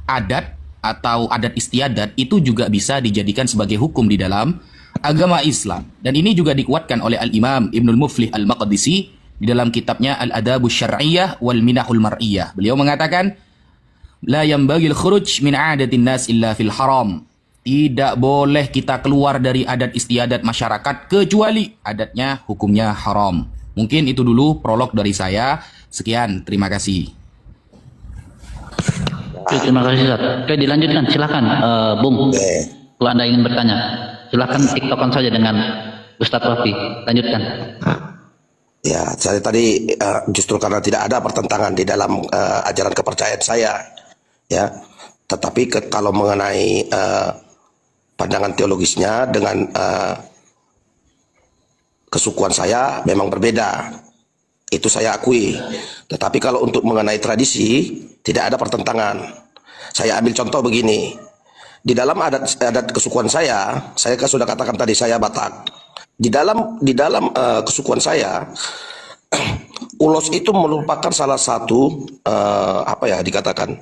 Adat atau adat istiadat itu juga bisa dijadikan sebagai hukum di dalam agama Islam. Dan ini juga dikuatkan oleh Al-Imam Ibnul Muflih Al-Maqdisi di dalam kitabnya Al-Adabus Syar'iyyah wal Minahul Mar'iyyah. Beliau mengatakan, la yambagil khuruj min adatin nas illa fil haram. Tidak boleh kita keluar dari adat istiadat masyarakat kecuali adatnya hukumnya haram. Mungkin itu dulu prolog dari saya. Sekian, terima kasih. Oke, terima kasih Ustaz. Oke, dilanjutkan, silakan Bung. Kalau Anda ingin bertanya, silakan tiktokan saja dengan Ustadz Wafi. Lanjutkan. Ya, saya tadi justru karena tidak ada pertentangan di dalam ajaran kepercayaan saya, ya. Tetapi kalau mengenai pandangan teologisnya dengan kesukuan saya memang berbeda, itu saya akui. Tetapi kalau untuk mengenai tradisi tidak ada pertentangan. Saya ambil contoh begini, di dalam adat kesukuan saya kan sudah katakan tadi saya Batak. Di dalam kesukuan saya ulos itu merupakan salah satu dikatakan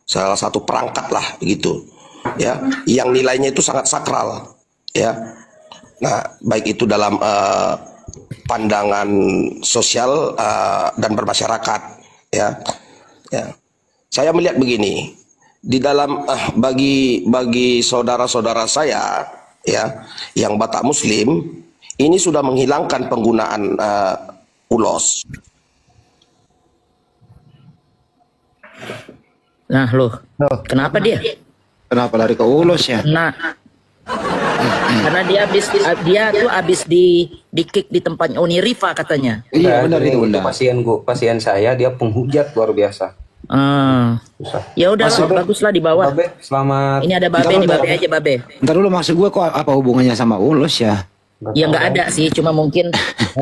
salah satu perangkat lah begitu, ya, yang nilainya itu sangat sakral, ya. Nah, baik itu dalam pandangan sosial dan bermasyarakat, ya. Saya melihat begini, di dalam bagi saudara-saudara saya, ya, yang Batak Muslim, ini sudah menghilangkan penggunaan ulos. Nah, loh, kenapa dia? Kenapa lari ke ulos ya? Nah, karena dia habis di kick di tempat Uni Rifa katanya. Iya, benar itu pasien saya, dia penghujat luar biasa. Ya udah, baguslah di bawah. Babe, selamat. Ini ada Babe, nih Babe aja Babe. Ntar dulu, maksud gue kok apa hubungannya sama ulos ya? Ya nggak ada sih, cuma mungkin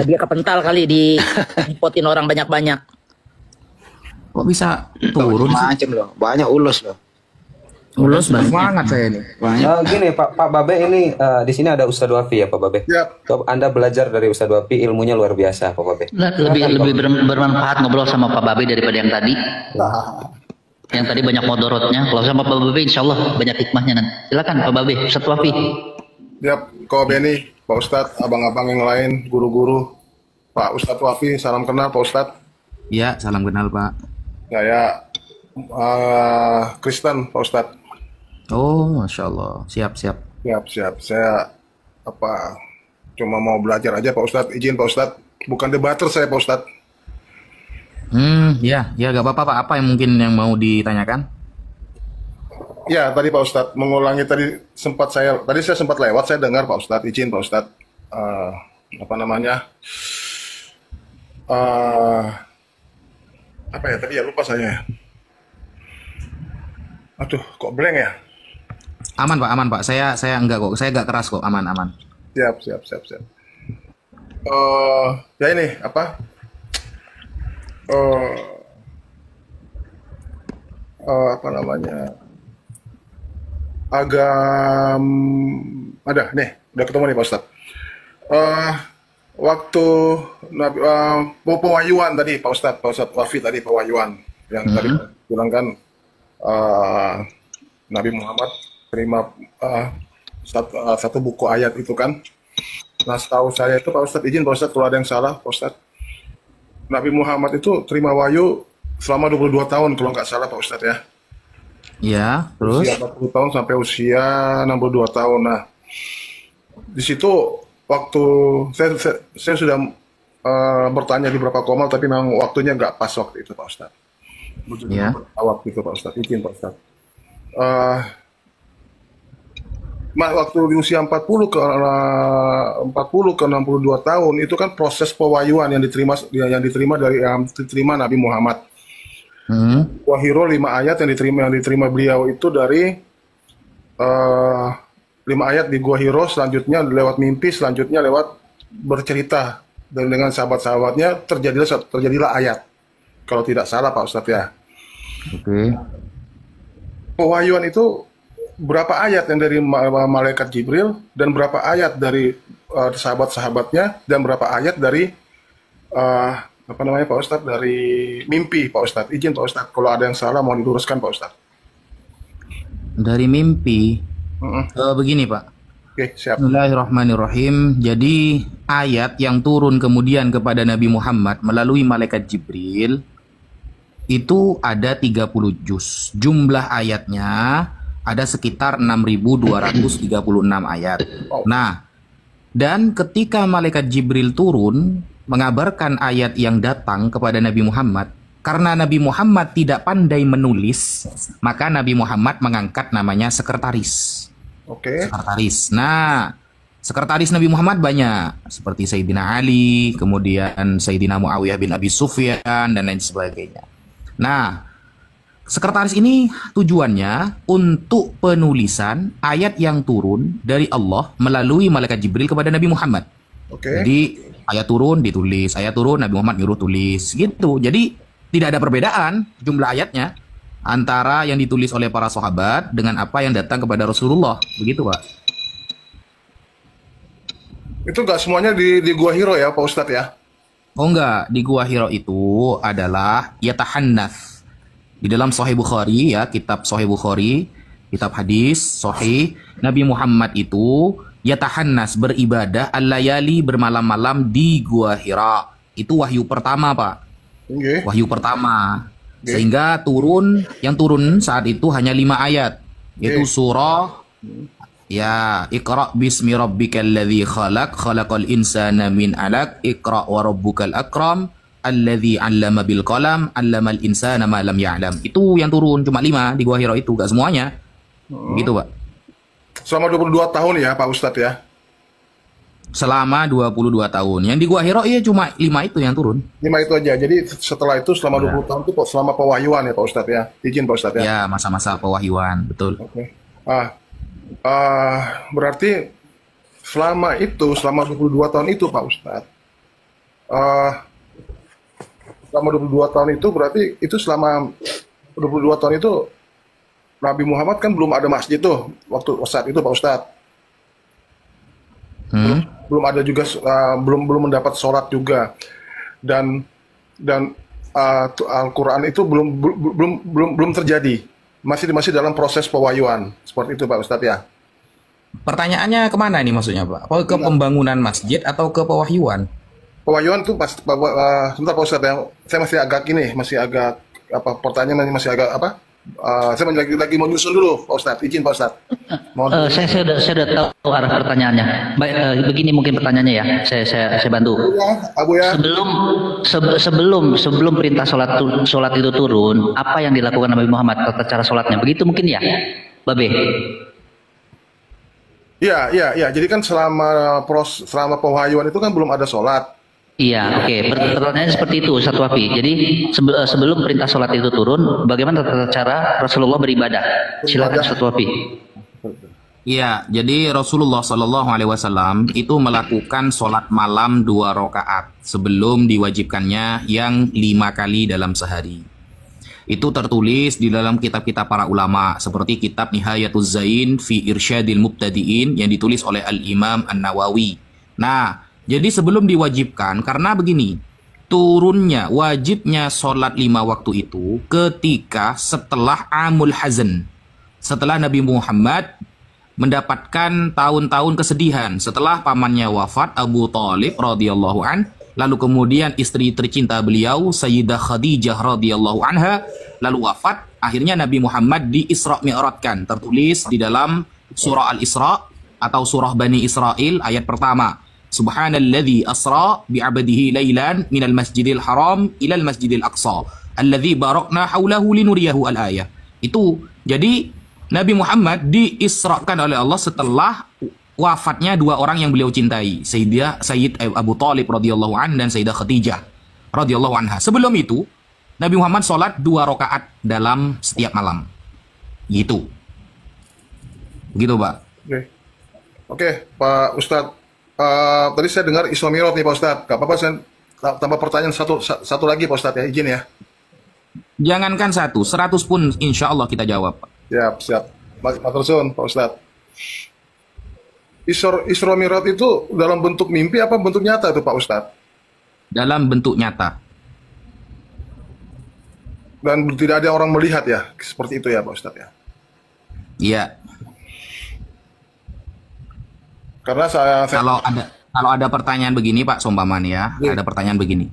dia kepental kali dipotin orang banyak-banyak. Kok bisa turun sih? Macem loh, banyak ulos loh. Ulos Semangat saya ini. Gini Pak Babe, ini di sini ada Ustadz Wafi ya Pak Babe. Yep. Anda belajar dari Ustadz Wafi, ilmunya luar biasa Pak Babe. Lebih bermanfaat ngobrol sama Pak Babe daripada yang tadi. Yang tadi banyak modorotnya. Kalau sama Pak Babe insya Allah banyak hikmahnya nanti. Silakan Pak Babe, Ustadz Wafi. Yap, Ko Beni, Pak Ustadz, abang-abang yang lain, guru-guru, Pak Ustadz Wafi, salam kenal Pak Ustadz. Ya, salam kenal Pak. Saya Kristen Pak Ustadz. Oh, Masya Allah. Siap. Siap. Saya cuma mau belajar aja Pak Ustadz. Izin Pak Ustadz. Bukan debater saya Pak Ustadz. Ya gak apa-apa Pak. Apa yang mungkin yang mau ditanyakan? Ya, tadi Pak Ustadz mengulangi tadi saya sempat lewat, saya dengar Pak Ustadz. Izin Pak Ustadz. Tadi ya lupa saya. Aduh, kok blank ya? Aman Pak. Saya enggak kok. Saya enggak keras kok. Aman. Siap. Ya ini udah ketemu nih Pak Ustadz. Waktu pewahyuan tadi Pak Ustadz Wafi tadi pewahyuan yang tadi bilang kan Nabi Muhammad terima satu buku ayat itu kan. Nah, setahu saya itu Pak Ustadz, izin Pak Ustadz kalau ada yang salah Pak Ustadz, Nabi Muhammad itu terima wahyu selama 22 tahun kalau nggak salah Pak Ustadz ya. Iya, terus? Usia 40 tahun sampai usia 62 tahun. Nah, di situ waktu saya sudah bertanya di beberapa komal, tapi memang waktunya nggak pas waktu itu Pak Ustadz. Iya. Waktu itu Pak Ustadz, izin Pak Ustadz. Waktu di usia 40 ke 62 tahun itu kan proses pewahyuan yang diterima Nabi Muhammad. Wahiro 5 ayat yang diterima beliau itu dari 5 ayat di Gua Hiro, selanjutnya lewat mimpi, selanjutnya lewat bercerita, dan dengan sahabat-sahabatnya terjadilah ayat. Kalau tidak salah Pak Ustadz ya. Oke. Pewahyuan itu berapa ayat yang dari malaikat Jibril, dan berapa ayat dari sahabat-sahabatnya, dan berapa ayat dari apa namanya Pak Ustadz, dari mimpi Pak Ustadz. Izin Pak Ustadz, kalau ada yang salah mau diluruskan Pak Ustadz. Dari mimpi. Begini Pak. Oke, siap. Bismillahirrahmanirrahim. Jadi ayat yang turun kemudian kepada Nabi Muhammad melalui malaikat Jibril itu ada 30 juz. Jumlah ayatnya ada sekitar 6.236 ayat. Nah, dan ketika malaikat Jibril turun mengabarkan ayat yang datang kepada Nabi Muhammad, karena Nabi Muhammad tidak pandai menulis, maka Nabi Muhammad mengangkat namanya sekretaris. Oke. Sekretaris. Nah, sekretaris Nabi Muhammad banyak, seperti Sayyidina Ali, kemudian Sayyidina Muawiyah bin Abi Sufyan, dan lain sebagainya. Nah, sekretaris ini tujuannya untuk penulisan ayat yang turun dari Allah melalui malaikat Jibril kepada Nabi Muhammad. Oke. Jadi ayat turun ditulis, ayat turun Nabi Muhammad nyuruh tulis, gitu. Jadi tidak ada perbedaan jumlah ayatnya antara yang ditulis oleh para sahabat dengan apa yang datang kepada Rasulullah, begitu Pak. Itu nggak semuanya di Gua Hiro ya Pak Ustadz ya? Oh enggak, di Gua Hiro itu adalah yatahannath. Di dalam Sahih Bukhari ya, kitab Sahih Bukhari, kitab hadis Sahih, Nabi Muhammad itu yatahannas, beribadah al-layali, bermalam-malam di Gua Hira. Itu wahyu pertama Pak. Okay. Wahyu pertama. Sehingga yang turun saat itu hanya 5 ayat. Yaitu surah ya, Iqra bismi rabbikal ladzi khalaq, khalaqal insana min 'alaq, Iqra wa rabbukal akram, alladzi 'allama bil qalam, 'allamal insana ma lam ya'lam. Itu yang turun cuma 5 di Gua Hira itu, gak semuanya. Gitu, Pak. Selama 22 tahun ya Pak Ustadz ya? Selama 22 tahun. Yang di Gua Hira iya cuma 5 itu yang turun. 5 itu aja. Jadi setelah itu selama 20 tahun itu selama pewahyuan ya Pak Ustadz ya? Izin Pak Ustadz ya? Ya, masa-masa pewahyuan, betul. Oke. Berarti selama 22 tahun itu Pak Ustadz, selama 22 tahun itu berarti itu selama 22 tahun itu Nabi Muhammad kan belum ada masjid tuh waktu saat itu Pak Ustadz. Belum ada juga, belum mendapat sholat juga, dan Al-Quran itu belum terjadi, masih dalam proses pewahyuan seperti itu Pak Ustadz ya. Pertanyaannya kemana ini maksudnya Pak? Apa ke pembangunan masjid atau ke pewahyuan? Pewahyuan tuh sebentar Pak Ustadz ya, saya masih agak pertanyaannya masih agak saya lagi mau nyusun dulu Pak Ustadz, izin Pak Ustadz. Saya sudah tahu arah pertanyaannya. Baik, begini mungkin pertanyaannya ya. Saya bantu. Abu ya. Sebelum perintah sholat itu turun, apa yang dilakukan Nabi Muhammad tata cara sholatnya? Begitu mungkin ya, Babe? Iya. Jadi kan selama pewahyuan itu kan belum ada sholat. Iya, oke. Pertanyaannya seperti itu, Ustaz Wafi. Jadi sebelum perintah sholat itu turun, bagaimana tata cara Rasulullah beribadah? Silakan Ustaz Wafi. Iya, jadi Rasulullah SAW itu melakukan sholat malam 2 rakaat sebelum diwajibkannya yang 5 kali dalam sehari. Itu tertulis di dalam kitab-kitab para ulama seperti kitab Nihayatuz Zain fi Irsyadil Mubtadi'in yang ditulis oleh Al-Imam An-Nawawi. Nah, jadi sebelum diwajibkan, karena begini, wajibnya sholat 5 waktu itu ketika setelah Amul Hazan. Setelah Nabi Muhammad mendapatkan tahun-tahun kesedihan. Setelah pamannya wafat, Abu Thalib radhiyallahu an, lalu kemudian istri tercinta beliau, Sayyidah Khadijah radhiyallahu anha, lalu wafat. Akhirnya Nabi Muhammad di-Isra' Mi'rajkan. Tertulis di dalam surah Al-Isra' atau surah Bani Israel ayat pertama. Subhanalladzi asra bi'abdihi lailan minal masjidil haram ilal masjidil aqsa alladzi barakna haulahu linuriyahu al-ayah. Itu jadi Nabi Muhammad diisrakan oleh Allah setelah wafatnya 2 orang yang beliau cintai, Sayyid Abu Thalib radhiyallahu an dan Sayyidah Khadijah radhiyallahu anha. Sebelum itu Nabi Muhammad sholat 2 rakaat dalam setiap malam. Gitu. Begitu, Pak. Oke, Pak Ustadz. Tadi saya dengar Isra Mi'raj nih Pak Ustadz. Gak apa-apa saya tambah pertanyaan satu lagi Pak Ustadz ya, izin ya. Jangankan 100 pun insya Allah kita jawab. Siap. Matursun Pak Ustadz. Isra Mi'raj itu dalam bentuk mimpi apa bentuk nyata itu Pak Ustadz? dalam bentuk nyata. Dan tidak ada orang melihat ya, seperti itu ya Pak Ustadz ya. Iya. Karena kalau ada pertanyaan begini Pak Sombaman ya, ada pertanyaan begini.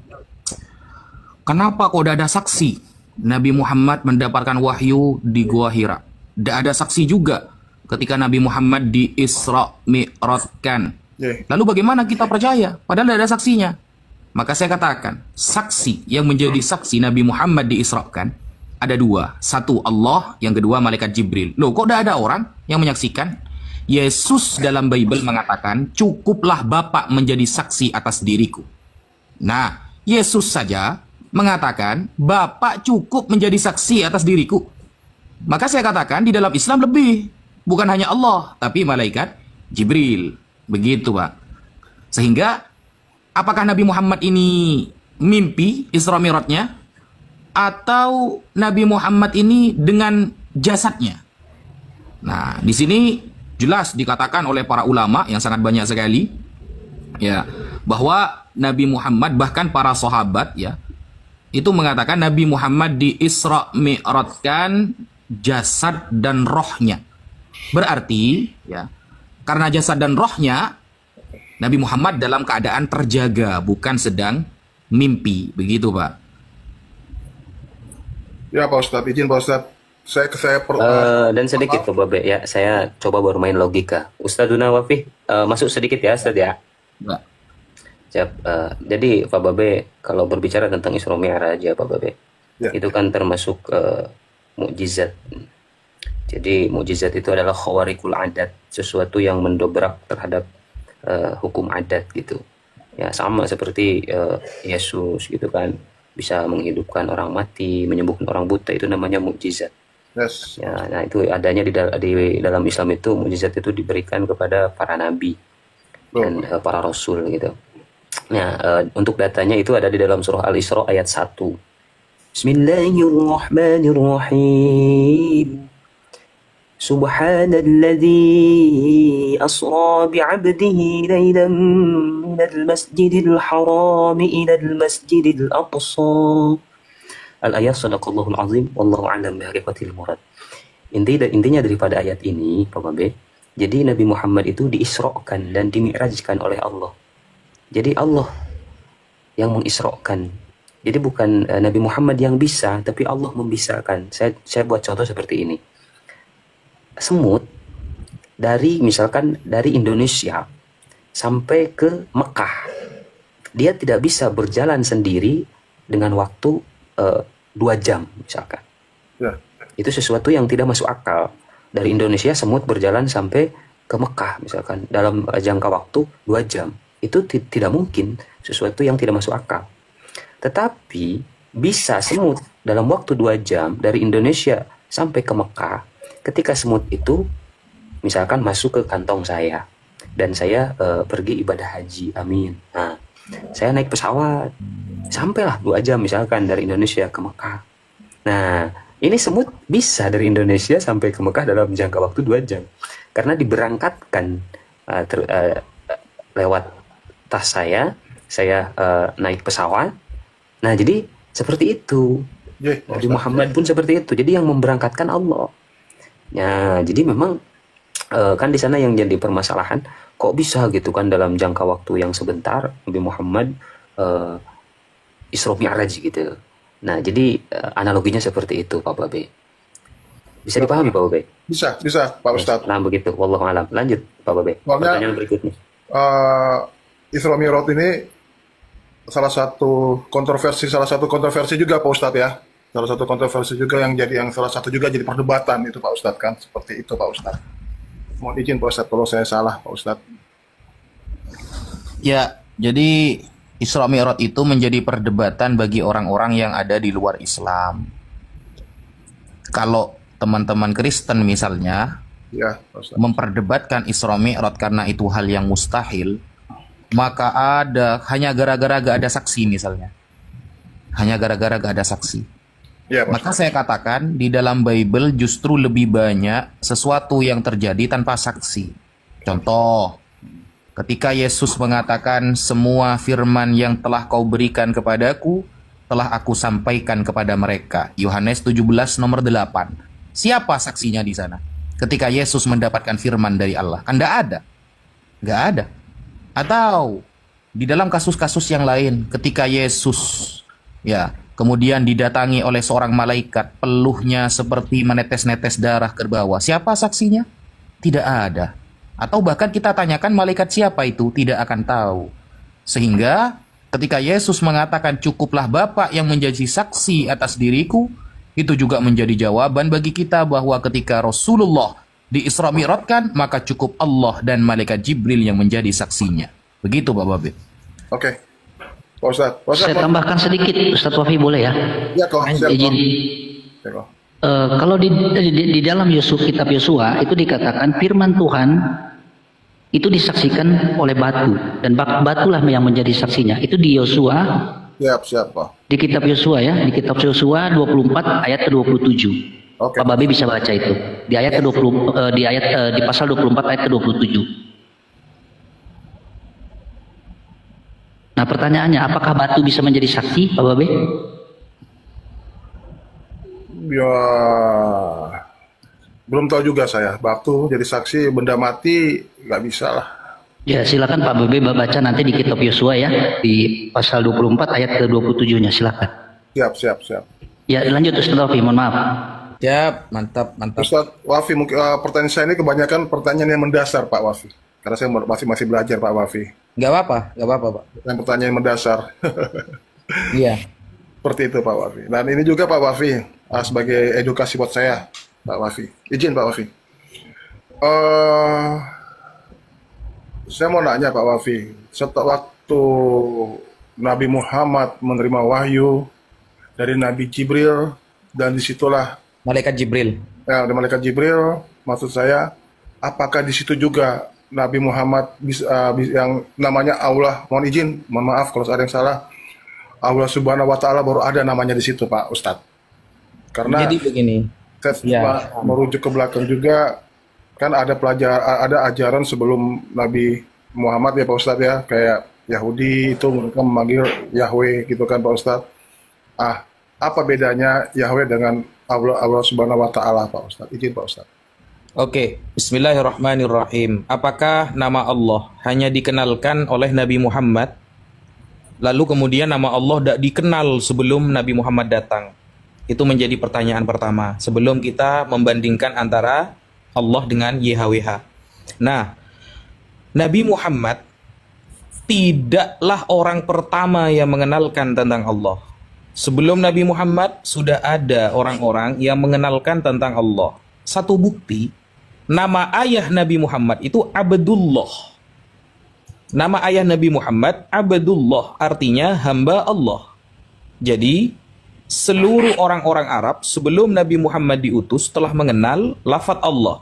Kenapa kok tidak ada saksi Nabi Muhammad mendapatkan wahyu di Gua Hira? Tidak ada saksi juga ketika Nabi Muhammad di Isra Mi'rajkan. Lalu bagaimana kita percaya? Padahal tidak ada saksinya. Maka saya katakan, saksi yang menjadi saksi Nabi Muhammad diisrakan ada dua. Satu Allah, yang kedua malaikat Jibril. Loh, kok tidak ada orang yang menyaksikan? Yesus dalam Bible mengatakan, cukuplah Bapa menjadi saksi atas diriku. Nah, Yesus saja mengatakan, Bapa cukup menjadi saksi atas diriku. Maka saya katakan, di dalam Islam lebih. Bukan hanya Allah, tapi malaikat Jibril. Begitu, Pak. Sehingga, apakah Nabi Muhammad ini mimpi Isra Mi'rajnya, atau Nabi Muhammad ini dengan jasadnya? Nah, di sini jelas dikatakan oleh para ulama yang sangat banyak sekali, ya, bahwa Nabi Muhammad bahkan para sahabat ya itu mengatakan Nabi Muhammad di Isra Mi'rajkan jasad dan rohnya. Berarti ya, karena jasad dan rohnya Nabi Muhammad dalam keadaan terjaga, bukan sedang mimpi. Begitu, Pak. Ya, Pak Ustadz. Izin, Pak Ustadz. Dan sedikit Pak Babe ya, saya coba bermain logika. Ustadzuna Wafi, masuk sedikit ya, Ustadz ya. Enggak. Siap. Jadi Pak Babe, kalau berbicara tentang Isra Mi'raj ya Pak Babe, itu kan termasuk mukjizat. Jadi mukjizat itu adalah khawarikul adat, sesuatu yang mendobrak terhadap hukum adat gitu. Ya sama seperti Yesus gitu kan, bisa menghidupkan orang mati, menyembuhkan orang buta, itu namanya mukjizat. Yes. Ya, nah itu adanya di dalam Islam itu, mukjizat itu diberikan kepada para nabi dan para rasul gitu. Nah, untuk datanya itu ada di dalam surah Al-Isra ayat 1. Bismillahirrahmanirrahim. Subhanalladzi asra bi'abdihi laylan minal masjidil haram ilal masjidil aqsa. Al-ayat sadaqallahul azim wallahu a'lam bihaqiqatil murad. Intinya daripada ayat ini, Pak Babe, jadi Nabi Muhammad itu diisrokan dan dimi'rajkan oleh Allah. Jadi Allah yang mengisrokan. Jadi bukan Nabi Muhammad yang bisa, tapi Allah membisakan. Saya buat contoh seperti ini. Semut misalkan dari Indonesia sampai ke Mekah, dia tidak bisa berjalan sendiri dengan waktu 2 jam misalkan. Ya. Itu sesuatu yang tidak masuk akal. Dari Indonesia semut berjalan sampai ke Mekah misalkan dalam jangka waktu 2 jam. Itu tidak mungkin, sesuatu yang tidak masuk akal. Tetapi bisa semut dalam waktu 2 jam dari Indonesia sampai ke Mekah. Ketika semut itu misalkan masuk ke kantong saya dan saya pergi ibadah haji, amin. Nah, saya naik pesawat, sampailah 2 jam misalkan dari Indonesia ke Mekah. Nah, ini semut bisa dari Indonesia sampai ke Mekah dalam jangka waktu 2 jam. Karena diberangkatkan lewat tas saya naik pesawat. Nah, jadi seperti itu. Nabi Muhammad pun seperti itu. Jadi yang memberangkatkan Allah. Ya, jadi memang kan di sana yang jadi permasalahan, kok bisa gitu kan dalam jangka waktu yang sebentar Nabi Muhammad Isra Mi'raj gitu. Nah, jadi analoginya seperti itu Pak Babe. Bisa dipahami Pak Babe? Bisa Pak Ustadz. Nah, begitu. Wallahu a'lam. Lanjut Pak Babe. Pertanyaan berikutnya. Isra Mi'raj ini salah satu kontroversi juga Pak Ustadz ya. Salah satu kontroversi juga yang salah satu juga jadi perdebatan itu Pak Ustadz kan, seperti itu Pak Ustadz. Mohon izin Pak Ustadz kalau saya salah Pak Ustadz. Ya, jadi Isra Mi'raj itu menjadi perdebatan bagi orang-orang yang ada di luar Islam. Kalau teman-teman Kristen misalnya ya, memperdebatkan Isra Mi'raj karena itu hal yang mustahil, maka hanya gara-gara gak ada saksi misalnya. Hanya gara-gara gak ada saksi. Ya, maka saya katakan di dalam Bible justru lebih banyak sesuatu yang terjadi tanpa saksi. Contoh, Ketika Yesus mengatakan, semua firman yang telah kau berikan kepadaku, telah aku sampaikan kepada mereka. Yohanes 17 nomor 8. Siapa saksinya di sana? Ketika Yesus mendapatkan firman dari Allah. Kan tidak ada. Nggak ada. Atau di dalam kasus-kasus yang lain, ketika Yesus kemudian didatangi oleh seorang malaikat, peluhnya seperti menetes-netes darah ke bawah. Siapa saksinya? Tidak ada. Atau bahkan kita tanyakan malaikat siapa itu, tidak akan tahu. Sehingga ketika Yesus mengatakan cukuplah Bapa yang menjadi saksi atas diriku, itu juga menjadi jawaban bagi kita bahwa ketika Rasulullah di Isra Mi'rajkan, maka cukup Allah dan malaikat Jibril yang menjadi saksinya. Begitu Pak Babe. Oke. Pak Ustadz. Saya tambahkan sedikit, Ustadz Wafi boleh ya? Ya kok. Izin. Kalau di dalam kitab Yosua itu dikatakan firman Tuhan itu disaksikan oleh batu, dan batulah yang menjadi saksinya. Itu di Yosua. Siap Pak. Di kitab Yosua ya, di kitab Yosua 24 ayat ke-27. Oke. Pak Babe bisa baca itu. Di ayat ke-20 di pasal 24 ayat ke-27. Nah, pertanyaannya, apakah batu bisa menjadi saksi, Pak Babe? Ya, belum tahu juga saya. Batu jadi saksi, benda mati nggak bisa lah. Ya, silakan Pak Babe baca nanti di kitab Yosua ya, di pasal 24 ayat ke-27-nya, silakan. Siap. Ya, lanjut Ustaz Wafi, mohon maaf. Siap, mantap. Ustaz Wafi, mungkin pertanyaan saya ini kebanyakan pertanyaan yang mendasar Pak Wafi. Karena saya masih belajar Pak Wafi. Nggak apa-apa Pak. Pertanyaan yang mendasar. Iya. Seperti itu Pak Wafi. Dan ini juga Pak Wafi, sebagai edukasi buat saya, Pak Wafi. Izin Pak Wafi. Saya mau nanya Pak Wafi, setelah waktu Nabi Muhammad menerima wahyu dari Nabi Jibril, dan disitulah Malaikat Jibril. Ya, dari Malaikat Jibril, maksud saya, apakah di situ juga Nabi Muhammad yang namanya Allah, mohon maaf kalau ada yang salah, Allah Subhanahu wa Ta'ala baru ada namanya di situ Pak Ustadz. Karena jadi begini, saya merujuk ke belakang juga, kan ada ajaran sebelum Nabi Muhammad ya Pak Ustadz ya, kayak Yahudi itu mereka memanggil Yahweh gitu kan Pak Ustadz. Apa bedanya Yahweh dengan Allah Subhanahu wa Ta'ala Pak Ustadz? Izin Pak Ustadz. Oke, bismillahirrahmanirrahim. Apakah nama Allah hanya dikenalkan oleh Nabi Muhammad, lalu kemudian nama Allah tidak dikenal sebelum Nabi Muhammad datang? Itu menjadi pertanyaan pertama, sebelum kita membandingkan antara Allah dengan YHWH. Nah, Nabi Muhammad tidaklah orang pertama yang mengenalkan tentang Allah. Sebelum Nabi Muhammad sudah ada orang-orang yang mengenalkan tentang Allah. Satu bukti, nama ayah Nabi Muhammad itu Abdullah. Nama ayah Nabi Muhammad Abdullah, artinya hamba Allah. Jadi seluruh orang-orang Arab sebelum Nabi Muhammad diutus telah mengenal lafaz Allah.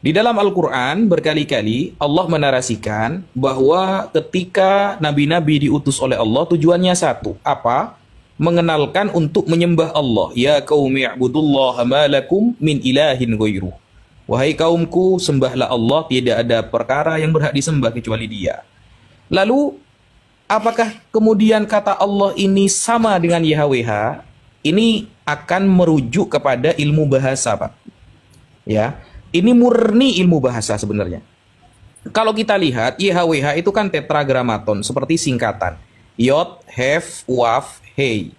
Di dalam Al-Quran berkali-kali Allah menarasikan bahwa ketika nabi-nabi diutus oleh Allah tujuannya satu. Apa? Mengenalkan untuk menyembah Allah. Ya qaumi i'budullaha ma lakum min ilahin ghairuh. Wahai kaumku, sembahlah Allah, tidak ada perkara yang berhak disembah kecuali Dia. Lalu, apakah kemudian kata Allah ini sama dengan YHWH? Ini akan merujuk kepada ilmu bahasa, Pak. Ya, ini murni ilmu bahasa sebenarnya. Kalau kita lihat, YHWH itu kan tetragramaton, seperti singkatan. Yod, Hef, Waf, Hei.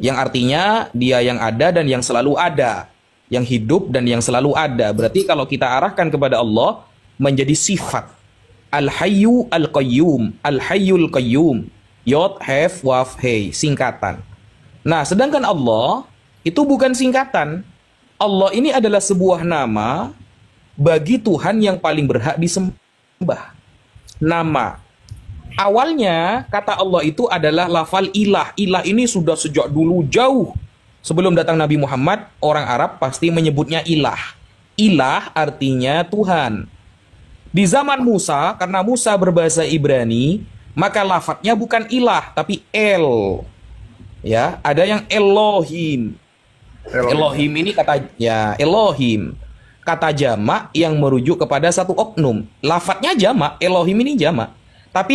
Yang artinya Dia yang ada dan yang selalu ada. Yang hidup dan yang selalu ada. Berarti kalau kita arahkan kepada Allah, menjadi sifat. Al-Hayyu Al-Qayyum. Al-Hayyul Qayyum. Yod, Hef, Waf, Hei. Singkatan. Nah, sedangkan Allah itu bukan singkatan. Allah ini adalah sebuah nama bagi Tuhan yang paling berhak disembah. Nama. Awalnya kata Allah itu adalah lafal ilah. Ilah ini sudah sejak dulu jauh. Sebelum datang Nabi Muhammad, orang Arab pasti menyebutnya ilah. Ilah artinya Tuhan. Di zaman Musa, karena Musa berbahasa Ibrani, maka lafadznya bukan ilah, tapi El. Ya, ada yang Elohim. Elohim ini kata ya Elohim. kata jamak yang merujuk kepada satu oknum. Lafadznya jamak, Elohim ini jamak, tapi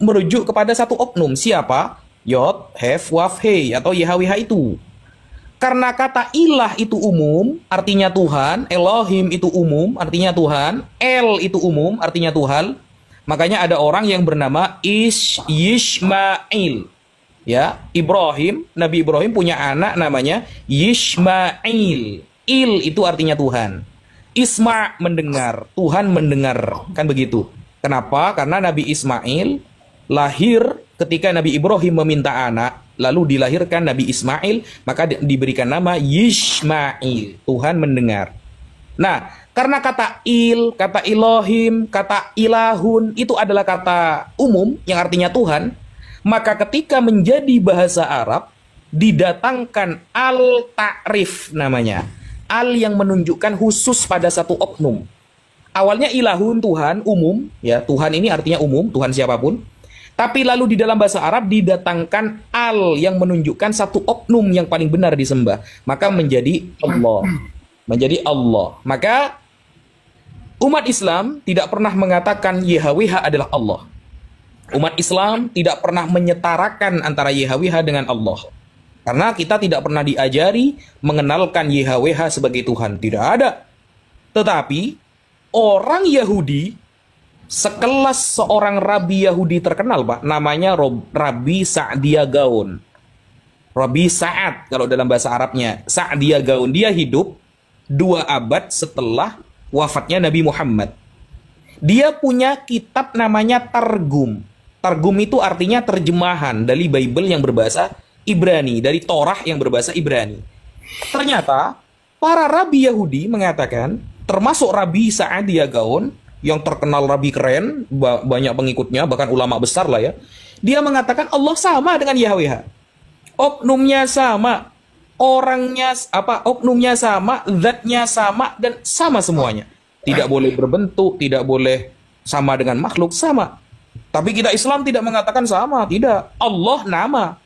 merujuk kepada satu oknum. Siapa? Yod, Hef, Waf, Hei, atau YHWH itu. Karena kata ilah itu umum, artinya Tuhan. Elohim itu umum, artinya Tuhan. El itu umum, artinya Tuhan. Makanya ada orang yang bernama Yishmael. Ya, Ibrahim, Nabi Ibrahim punya anak namanya Yishmael. Il itu artinya Tuhan. Isma mendengar, Tuhan mendengar, kan begitu. Kenapa? Karena Nabi Ismail lahir ketika Nabi Ibrahim meminta anak, lalu dilahirkan Nabi Ismail, maka diberikan nama Yishmael, Tuhan mendengar. Nah, karena kata il, kata Elohim, kata ilahun itu adalah kata umum yang artinya Tuhan, maka ketika menjadi bahasa Arab didatangkan al-ta'rif namanya. Al yang menunjukkan khusus pada satu oknum. Awalnya ilahun, Tuhan, umum, ya, Tuhan ini artinya umum, Tuhan siapapun. Tapi lalu di dalam bahasa Arab didatangkan al yang menunjukkan satu oknum yang paling benar disembah, maka menjadi Allah. Menjadi Allah. Maka umat Islam tidak pernah mengatakan YHWH adalah Allah. Umat Islam tidak pernah menyetarakan antara YHWH dengan Allah. Karena kita tidak pernah diajari mengenalkan YHWH sebagai Tuhan. Tidak ada. Tetapi orang Yahudi, sekelas seorang Rabi Yahudi terkenal, Pak, namanya Rabi Sa'dia Gaon. Rabi Sa'ad kalau dalam bahasa Arabnya. Sa'dia Gaon. Dia hidup 2 abad setelah wafatnya Nabi Muhammad. Dia punya kitab namanya Targum. Targum itu artinya terjemahan dari Bible yang berbahasa Ibrani, dari Torah yang berbahasa Ibrani. Ternyata para Rabi Yahudi mengatakan, termasuk Rabi Sa'dia Gaon, yang terkenal Rabi keren, banyak pengikutnya, bahkan ulama besar lah ya. Dia mengatakan Allah sama dengan YHWH. Oknumnya sama, orangnya oknumnya sama, zatnya sama, dan sama semuanya. Tidak boleh berbentuk, tidak boleh sama dengan makhluk, sama. Tapi kita Islam tidak mengatakan sama, tidak. Allah nama.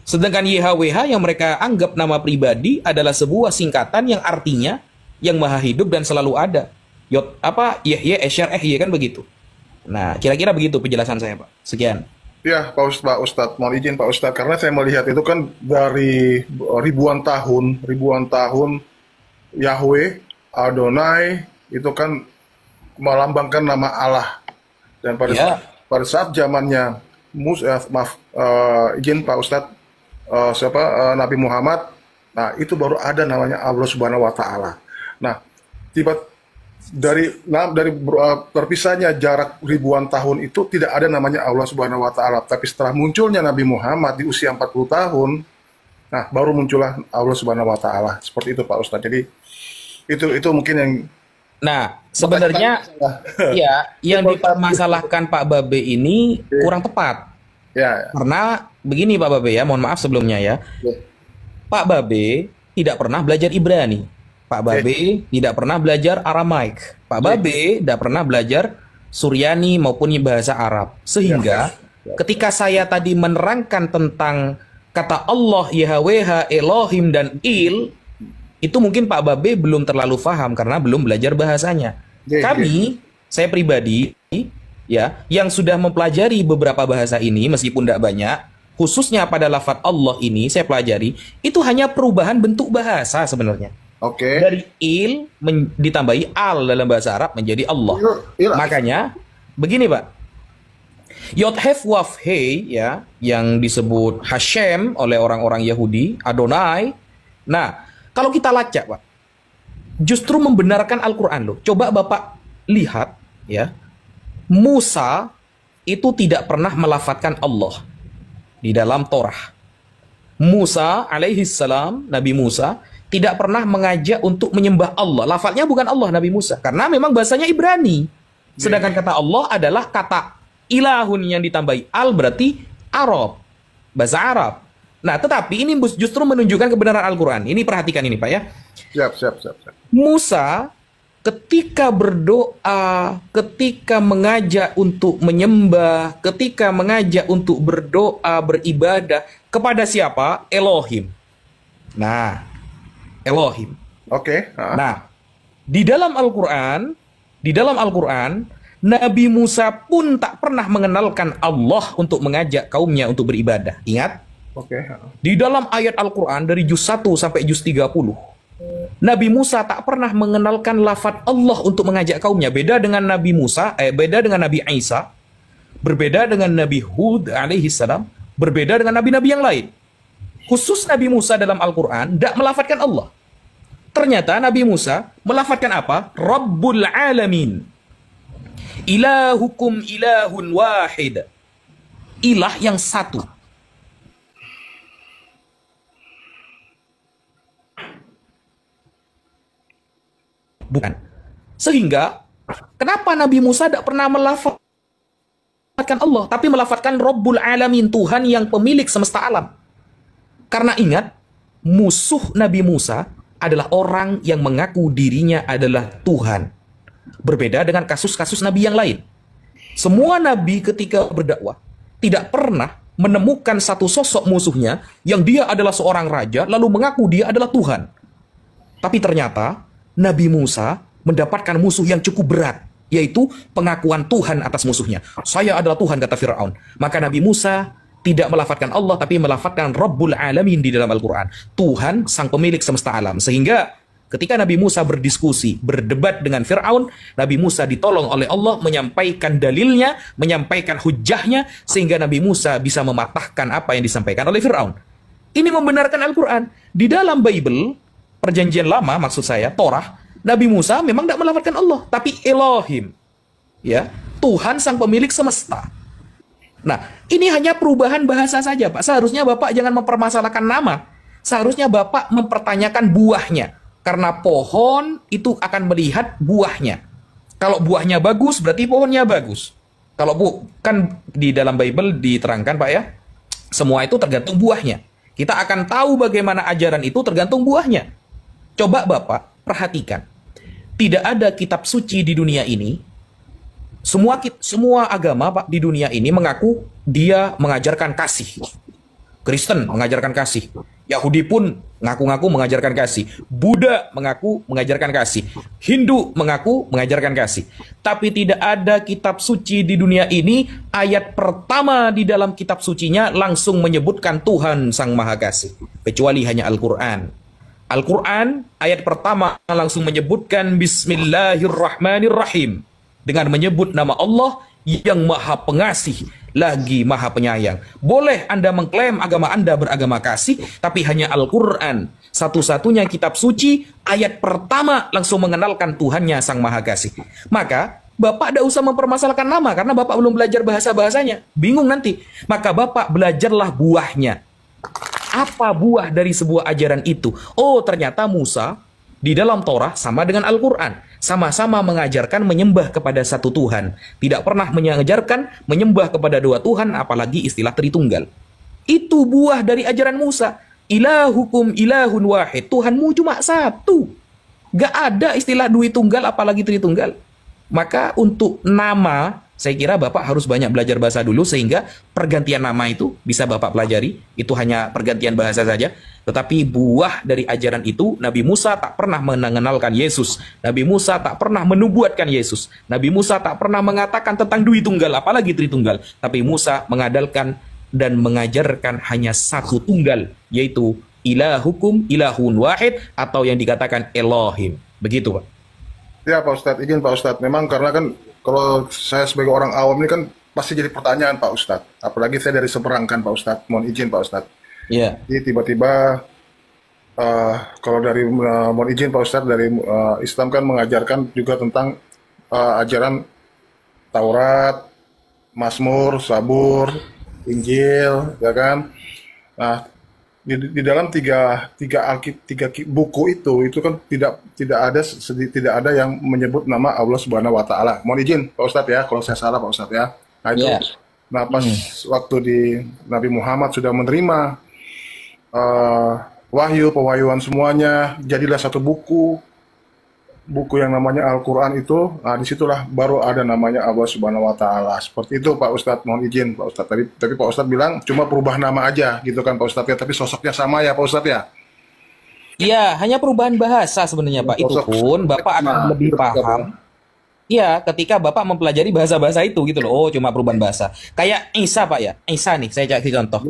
Sedangkan YHWH yang mereka anggap nama pribadi adalah sebuah singkatan yang artinya yang maha hidup dan selalu ada. Yahya, Esyar, kan begitu. Nah, kira-kira begitu penjelasan saya, Pak. Sekian. Ya, Pak Ustadz, mohon izin Pak Ustadz, karena saya melihat itu kan dari ribuan tahun Yahweh, Adonai itu kan melambangkan nama Allah. Dan pada saat zamannya izin Pak Ustadz, Nabi Muhammad, nah itu baru ada namanya Allah Subhanahu wa Ta'ala. Nah, dari terpisahnya jarak ribuan tahun itu tidak ada namanya Allah Subhanahu wa Ta'ala. Tapi setelah munculnya Nabi Muhammad di usia 40 tahun, nah baru muncullah Allah Subhanahu wa Ta'ala. Seperti itu Pak Ustadz. Jadi itu mungkin yang sebenarnya ya yang dipermasalahkan Pak Babe ini kurang tepat. Ya. Karena begini Pak Babe ya, mohon maaf sebelumnya ya. Pak Babe tidak pernah belajar Ibrani. Pak Babe tidak pernah belajar Aramaik. Pak Babe tidak pernah belajar Suryani maupun bahasa Arab. Sehingga ketika saya tadi menerangkan tentang kata Allah, YHWH, Elohim, dan Il, itu mungkin Pak Babe belum terlalu paham karena belum belajar bahasanya. Kami, saya pribadi, ya, yang sudah mempelajari beberapa bahasa ini, meskipun tidak banyak, khususnya pada lafadz Allah ini, saya pelajari, itu hanya perubahan bentuk bahasa sebenarnya. Dari il ditambahi al dalam bahasa Arab menjadi Allah. Makanya begini Pak, Yod Hef Waf Hei ya, yang disebut Hashem oleh orang-orang Yahudi, Adonai. Nah, kalau kita lacak Pak, justru membenarkan Al-Quran loh. Coba Bapak lihat ya, Musa itu tidak pernah melafatkan Allah di dalam Torah. Musa alaihissalam, Nabi Musa tidak pernah mengajak untuk menyembah Allah. Lafadznya bukan Allah Nabi Musa, karena memang bahasanya Ibrani. Sedangkan kata Allah adalah kata ilahun yang ditambahi al, berarti Arab, bahasa Arab. Nah, tetapi ini justru menunjukkan kebenaran Al-Quran. Ini perhatikan ini Pak ya. Siap. Musa ketika berdoa, ketika mengajak untuk menyembah, ketika mengajak untuk berdoa, beribadah kepada siapa? Elohim. Nah, Elohim. Nah, Di dalam Al-Quran, Nabi Musa pun tak pernah mengenalkan Allah untuk mengajak kaumnya untuk beribadah. Ingat? Oke. Di dalam ayat Al-Quran dari juz 1 sampai juz 30, Nabi Musa tak pernah mengenalkan lafaz Allah untuk mengajak kaumnya. Beda dengan Nabi Musa, beda dengan Nabi Isa, berbeda dengan Nabi Hud alaihi salam, berbeda dengan nabi-nabi yang lain. Khusus Nabi Musa dalam Al-Quran tidak melafazkan Allah. Ternyata Nabi Musa melafazkan apa? Rabbul Alamin. Ilahukum ilahun wahid. Ilah yang satu. Bukan. Sehingga, kenapa Nabi Musa tidak pernah melafazkan Allah, tapi melafazkan Rabbul Alamin, Tuhan yang pemilik semesta alam. Karena ingat, musuh Nabi Musa adalah orang yang mengaku dirinya adalah Tuhan. Berbeda dengan kasus-kasus Nabi yang lain. Semua Nabi ketika berdakwah tidak pernah menemukan satu sosok musuhnya yang dia adalah seorang raja lalu mengaku dia adalah Tuhan. Tapi ternyata Nabi Musa mendapatkan musuh yang cukup berat, yaitu pengakuan Tuhan atas musuhnya. Saya adalah Tuhan, kata Fir'aun. Maka Nabi Musa tidak melafazkan Allah, tapi melafazkan Rabbul Alamin di dalam Al-Quran. Tuhan, sang pemilik semesta alam. Sehingga ketika Nabi Musa berdiskusi, berdebat dengan Fir'aun, Nabi Musa ditolong oleh Allah menyampaikan dalilnya, menyampaikan hujahnya, sehingga Nabi Musa bisa mematahkan apa yang disampaikan oleh Fir'aun. Ini membenarkan Al-Quran. Di dalam Bible, perjanjian lama maksud saya, Torah, Nabi Musa memang tidak melafazkan Allah, tapi Elohim. Ya, Tuhan sang pemilik semesta. Nah, ini hanya perubahan bahasa saja, Pak. Seharusnya Bapak jangan mempermasalahkan nama. Seharusnya Bapak mempertanyakan buahnya. Karena pohon itu akan melihat buahnya. Kalau buahnya bagus, berarti pohonnya bagus. Kalau kan di dalam Bible diterangkan, Pak ya, semua itu tergantung buahnya. Kita akan tahu bagaimana ajaran itu tergantung buahnya. Coba Bapak perhatikan. Tidak ada kitab suci di dunia ini. Semua agama, Pak, di dunia ini mengaku dia mengajarkan kasih. Kristen mengajarkan kasih. Yahudi pun ngaku-ngaku mengajarkan kasih. Buddha mengaku mengajarkan kasih. Hindu mengaku mengajarkan kasih. Tapi tidak ada kitab suci di dunia ini, ayat pertama di dalam kitab sucinya langsung menyebutkan Tuhan Sang Maha Kasih. Kecuali hanya Al-Quran. Al-Quran, ayat pertama langsung menyebutkan Bismillahirrahmanirrahim. Dengan menyebut nama Allah yang Maha Pengasih lagi Maha Penyayang. Boleh Anda mengklaim agama Anda beragama kasih, tapi hanya Al-Quran, satu-satunya kitab suci, ayat pertama langsung mengenalkan Tuhannya Sang Maha Kasih. Maka Bapak tidak usah mempermasalahkan nama, karena Bapak belum belajar bahasa-bahasanya. Bingung nanti. Maka Bapak belajarlah buahnya. Apa buah dari sebuah ajaran itu? Oh, ternyata Musa di dalam Torah sama dengan Al-Quran. Sama-sama mengajarkan menyembah kepada satu Tuhan. Tidak pernah mengajarkan menyembah kepada dua Tuhan, apalagi istilah Tritunggal. Itu buah dari ajaran Musa. Ilahukum ilahun wahid. Tuhanmu cuma satu. Gak ada istilah dui tunggal, apalagi Tritunggal. Maka untuk nama, saya kira Bapak harus banyak belajar bahasa dulu, sehingga pergantian nama itu bisa Bapak pelajari. Itu hanya pergantian bahasa saja. Tetapi buah dari ajaran itu, Nabi Musa tak pernah mengenalkan Yesus. Nabi Musa tak pernah menubuatkan Yesus. Nabi Musa tak pernah mengatakan tentang dui tunggal, apalagi Tritunggal. Tapi Musa mengandalkan dan mengajarkan hanya satu tunggal, yaitu ilahukum ilahun wahid, atau yang dikatakan Elohim. Begitu, Pak. Ya, Pak Ustadz, izin Pak Ustadz. Memang karena kan kalau saya sebagai orang awam ini kan pasti jadi pertanyaan, Pak Ustadz. Apalagi saya dari seberang kan, Pak Ustadz. Mohon izin, Pak Ustadz. Iya. Jadi tiba-tiba kalau dari mohon izin Pak Ustadz, dari Islam kan mengajarkan juga tentang ajaran Taurat, Mazmur, Zabur, Injil, ya kan. Nah, di dalam tiga buku itu kan tidak ada yang menyebut nama Allah Subhanahu Wa Taala. Mohon izin Pak Ustadz ya, kalau saya salah Pak Ustadz ya. Nah itu, nah pas waktu di Nabi Muhammad sudah menerima wahyu, pewahyuan semuanya, jadilah satu buku yang namanya Al-Quran itu. Nah, disitulah baru ada namanya Allah Subhanahu Wa Taala. Seperti itu Pak Ustadz, mohon izin Pak Ustadz. Tapi Pak Ustadz bilang cuma perubah nama aja gitu kan Pak Ustadz ya, tapi sosoknya sama ya Pak Ustadz ya. Iya, hanya perubahan bahasa sebenarnya Pak. Itu pun Bapak akan lebih paham. Iya, ketika Bapak mempelajari bahasa-bahasa itu gitu loh. Oh, cuma perubahan bahasa. Kayak Isa Pak ya. Isa nih, saya kasih contoh.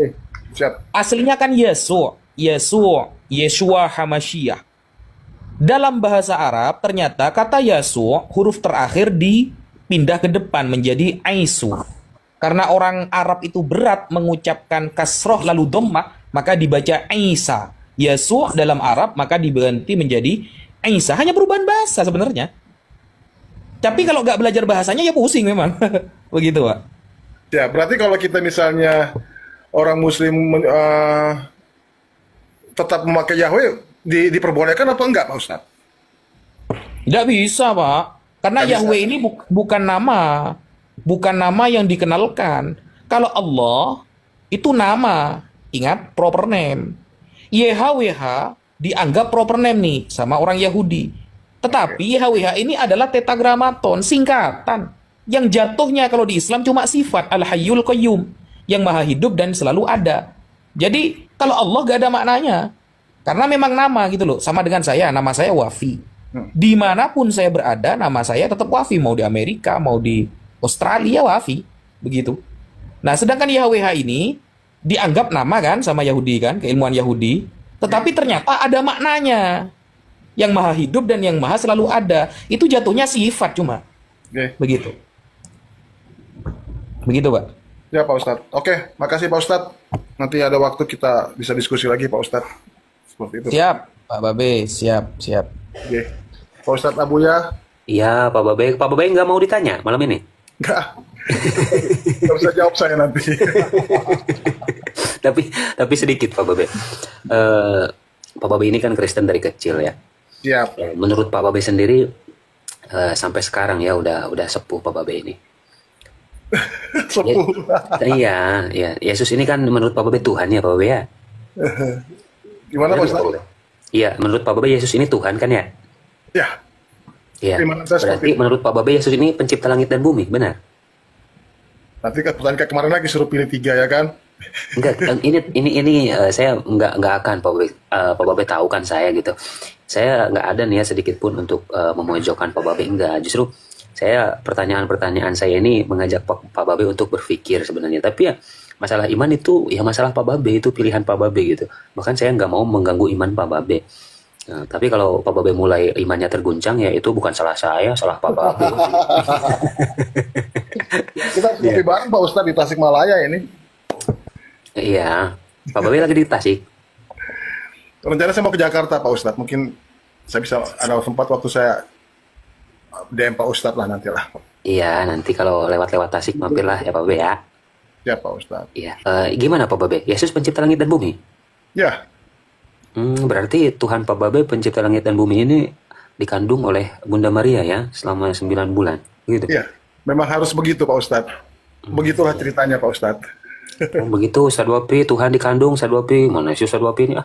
Siap. Aslinya kan Yesu, Yeshua Hamashiach. Dalam bahasa Arab ternyata kata Yesu huruf terakhir dipindah ke depan menjadi Aisu. Karena orang Arab itu berat mengucapkan kasroh lalu dhammah, maka dibaca Isa. Yesu dalam Arab maka diganti menjadi Isa. Hanya perubahan bahasa sebenarnya. Tapi kalau nggak belajar bahasanya ya pusing memang. Begitu Pak. Ya, berarti kalau kita misalnya orang Muslim tetap memakai Yahweh, diperbolehkan apa enggak Pak Ustadz? Nggak bisa Pak. Karena Nggak Yahweh ini bukan nama. Bukan nama yang dikenalkan. Kalau Allah itu nama. Ingat, proper name. YHWH dianggap proper name nih sama orang Yahudi. Tetapi YHWH ini adalah tetragramaton, singkatan. Yang jatuhnya kalau di Islam cuma sifat Al-Hayyul Qayyum, yang maha hidup dan selalu ada. Jadi kalau Allah gak ada maknanya. Karena memang nama gitu loh. Sama dengan saya, nama saya Wafi. Dimanapun saya berada, nama saya tetap Wafi. Mau di Amerika, mau di Australia, Wafi. Begitu. Nah sedangkan YHWH ini dianggap nama kan sama Yahudi kan, keilmuan Yahudi. Tetapi ternyata ada maknanya. Yang maha hidup dan yang maha selalu ada. Itu jatuhnya sifat cuma. Begitu. Begitu Pak. Ya Pak Ustadz. Oke, makasih Pak Ustadz. Nanti ada waktu kita bisa diskusi lagi Pak Ustadz. Seperti itu. Siap Pak Babe, siap. Oke. Pak Ustadz Abuya. Iya Pak Babe. Pak Babe nggak mau ditanya malam ini? Enggak. Nggak bisa jawab saya nanti. tapi sedikit Pak Babe. Pak Babe ini kan Kristen dari kecil ya. Siap. Menurut Pak Babe sendiri sampai sekarang ya udah sepuh Pak Babe ini. Sepuh. Iya. Yesus ini kan menurut Pak Babe Tuhan ya Pak Babe ya. Gimana Pak Ustadz? Iya, menurut Pak Babe Yesus ini Tuhan kan ya? Ya. Iya. Berarti menurut Pak Babe Yesus ini pencipta langit dan bumi, benar? Nanti pertanyaan kayak kemarin lagi suruh pilih 3 ya kan? Enggak, ini saya nggak akan Pak Babe tahu kan saya gitu. Saya nggak ada niat sedikit pun untuk memojokkan Pak Babe, enggak. Justru saya pertanyaan-pertanyaan saya ini mengajak Pak Babe untuk berpikir sebenarnya. Tapi ya masalah iman itu ya masalah Pak Babe, itu pilihan Pak Babe gitu. Bahkan saya nggak mau mengganggu iman Pak Babe. Nah, tapi kalau Pak Babe mulai imannya terguncang ya itu bukan salah saya, salah Pak Babe. Kita lebih bareng Pak Ustadz di Tasikmalaya ini. Iya, Pak Babe lagi di Tasik. Rencana saya mau ke Jakarta Pak Ustadz. Mungkin saya bisa ada sempat waktu saya DM Pak Ustadz lah nanti lah. Iya, nanti kalau lewat-lewat Tasik mampirlah ya Pak Babe ya. Ya Pak Ustadz. Iya. Gimana Pak Babe? Yesus pencipta langit dan bumi? Ya. Berarti Tuhan Pak Babe pencipta langit dan bumi ini dikandung oleh Bunda Maria ya selama 9 bulan. Begitu? Iya. Memang harus begitu Pak Ustadz. Begitulah ceritanya Pak Ustadz. Oh, begitu Ustadz Wapi, Tuhan dikandung Ustadz Wapi. Mana sih Ustadz Wapi ini?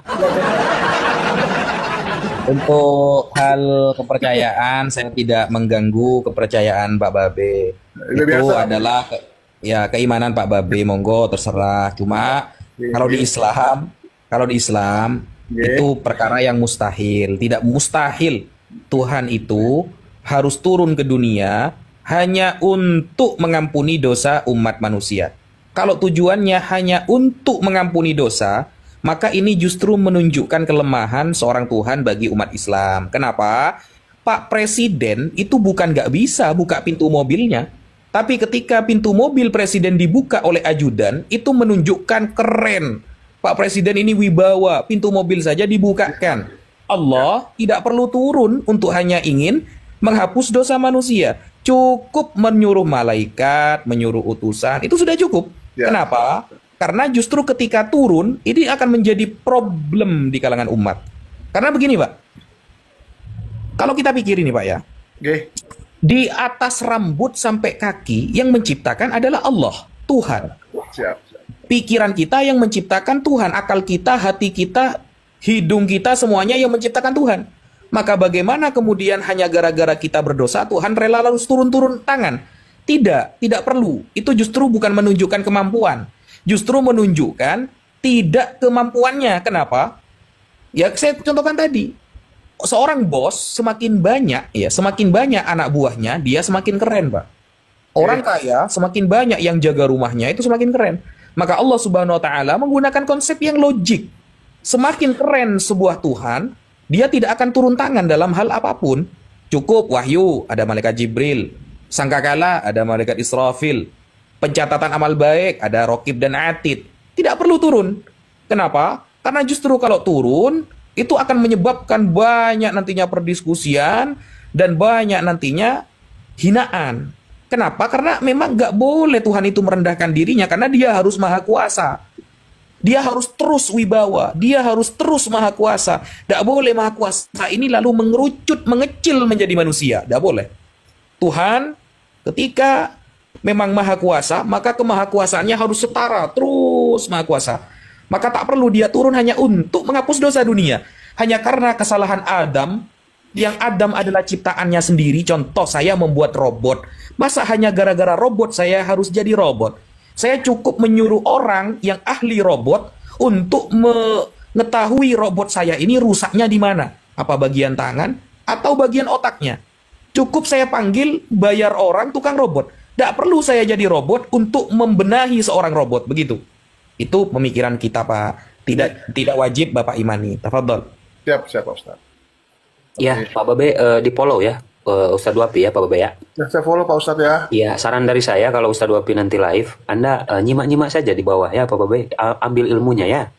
Untuk hal kepercayaan, saya tidak mengganggu kepercayaan Pak Babe. Itu biasa adalah keimanan Pak Babe, monggo terserah. Cuma kalau di Islam itu perkara yang mustahil. Tidak mustahil Tuhan itu harus turun ke dunia hanya untuk mengampuni dosa umat manusia. Kalau tujuannya hanya untuk mengampuni dosa, maka ini justru menunjukkan kelemahan seorang Tuhan bagi umat Islam. Kenapa? Pak Presiden itu bukan nggak bisa buka pintu mobilnya. Tapi ketika pintu mobil Presiden dibuka oleh ajudan, itu menunjukkan keren. Pak Presiden ini wibawa, pintu mobil saja dibukakan. Allah tidak perlu turun untuk hanya ingin menghapus dosa manusia. Cukup menyuruh malaikat, menyuruh utusan, itu sudah cukup. Kenapa? Karena justru ketika turun, ini akan menjadi problem di kalangan umat. Karena begini Pak, kalau kita pikirin nih Pak ya, di atas rambut sampai kaki yang menciptakan adalah Allah, Tuhan. Pikiran kita yang menciptakan Tuhan, akal kita, hati kita, hidung kita, semuanya yang menciptakan Tuhan. Maka bagaimana kemudian hanya gara-gara kita berdosa, Tuhan rela lalu turun-turun tangan? Tidak perlu. Itu justru bukan menunjukkan kemampuan. Justru menunjukkan tidak kemampuannya. Kenapa? Ya saya contohkan tadi, seorang bos semakin banyak anak buahnya, dia semakin keren, Pak. Orang kaya semakin banyak yang jaga rumahnya, itu semakin keren. Maka Allah Subhanahu wa taala menggunakan konsep yang logik. Semakin keren sebuah Tuhan, dia tidak akan turun tangan dalam hal apapun. Cukup wahyu, ada malaikat Jibril. Sangkakala, ada malaikat Israfil. Pencatatan amal baik, ada Raqib dan Atid. Tidak perlu turun. Kenapa? Karena justru kalau turun, itu akan menyebabkan banyak nantinya perdiskusian dan banyak nantinya hinaan. Kenapa? Karena memang nggak boleh Tuhan itu merendahkan dirinya, karena dia harus maha kuasa. Dia harus terus wibawa, dia harus terus maha kuasa. Nggak boleh maha kuasa ini lalu mengerucut, mengecil menjadi manusia. Nggak boleh. Tuhan ketika memang maha kuasa, maka kemahakuasaannya harus setara, terus maha kuasa. Maka tak perlu dia turun hanya untuk menghapus dosa dunia. Hanya karena kesalahan Adam, yang Adam adalah ciptaannya sendiri. Contoh, saya membuat robot. Masa hanya gara-gara robot saya harus jadi robot? Saya cukup menyuruh orang yang ahli robot untuk mengetahui robot saya ini rusaknya di mana. Apa bagian tangan atau bagian otaknya. Cukup saya panggil, bayar orang tukang robot. Tidak perlu saya jadi robot untuk membenahi seorang robot. Begitu. Itu pemikiran kita, Pak. Tidak wajib Bapak imani. Tafadhol. Siap Pak Ustadz. Ya, Pak Babe di follow ya. Ustadz Wapi ya Pak Babe ya. Ya, saya follow Pak Ustadz ya. Iya, saran dari saya kalau Ustadz Wapi nanti live, Anda nyimak-nyimak saja di bawah ya Pak Babe. Ambil ilmunya ya.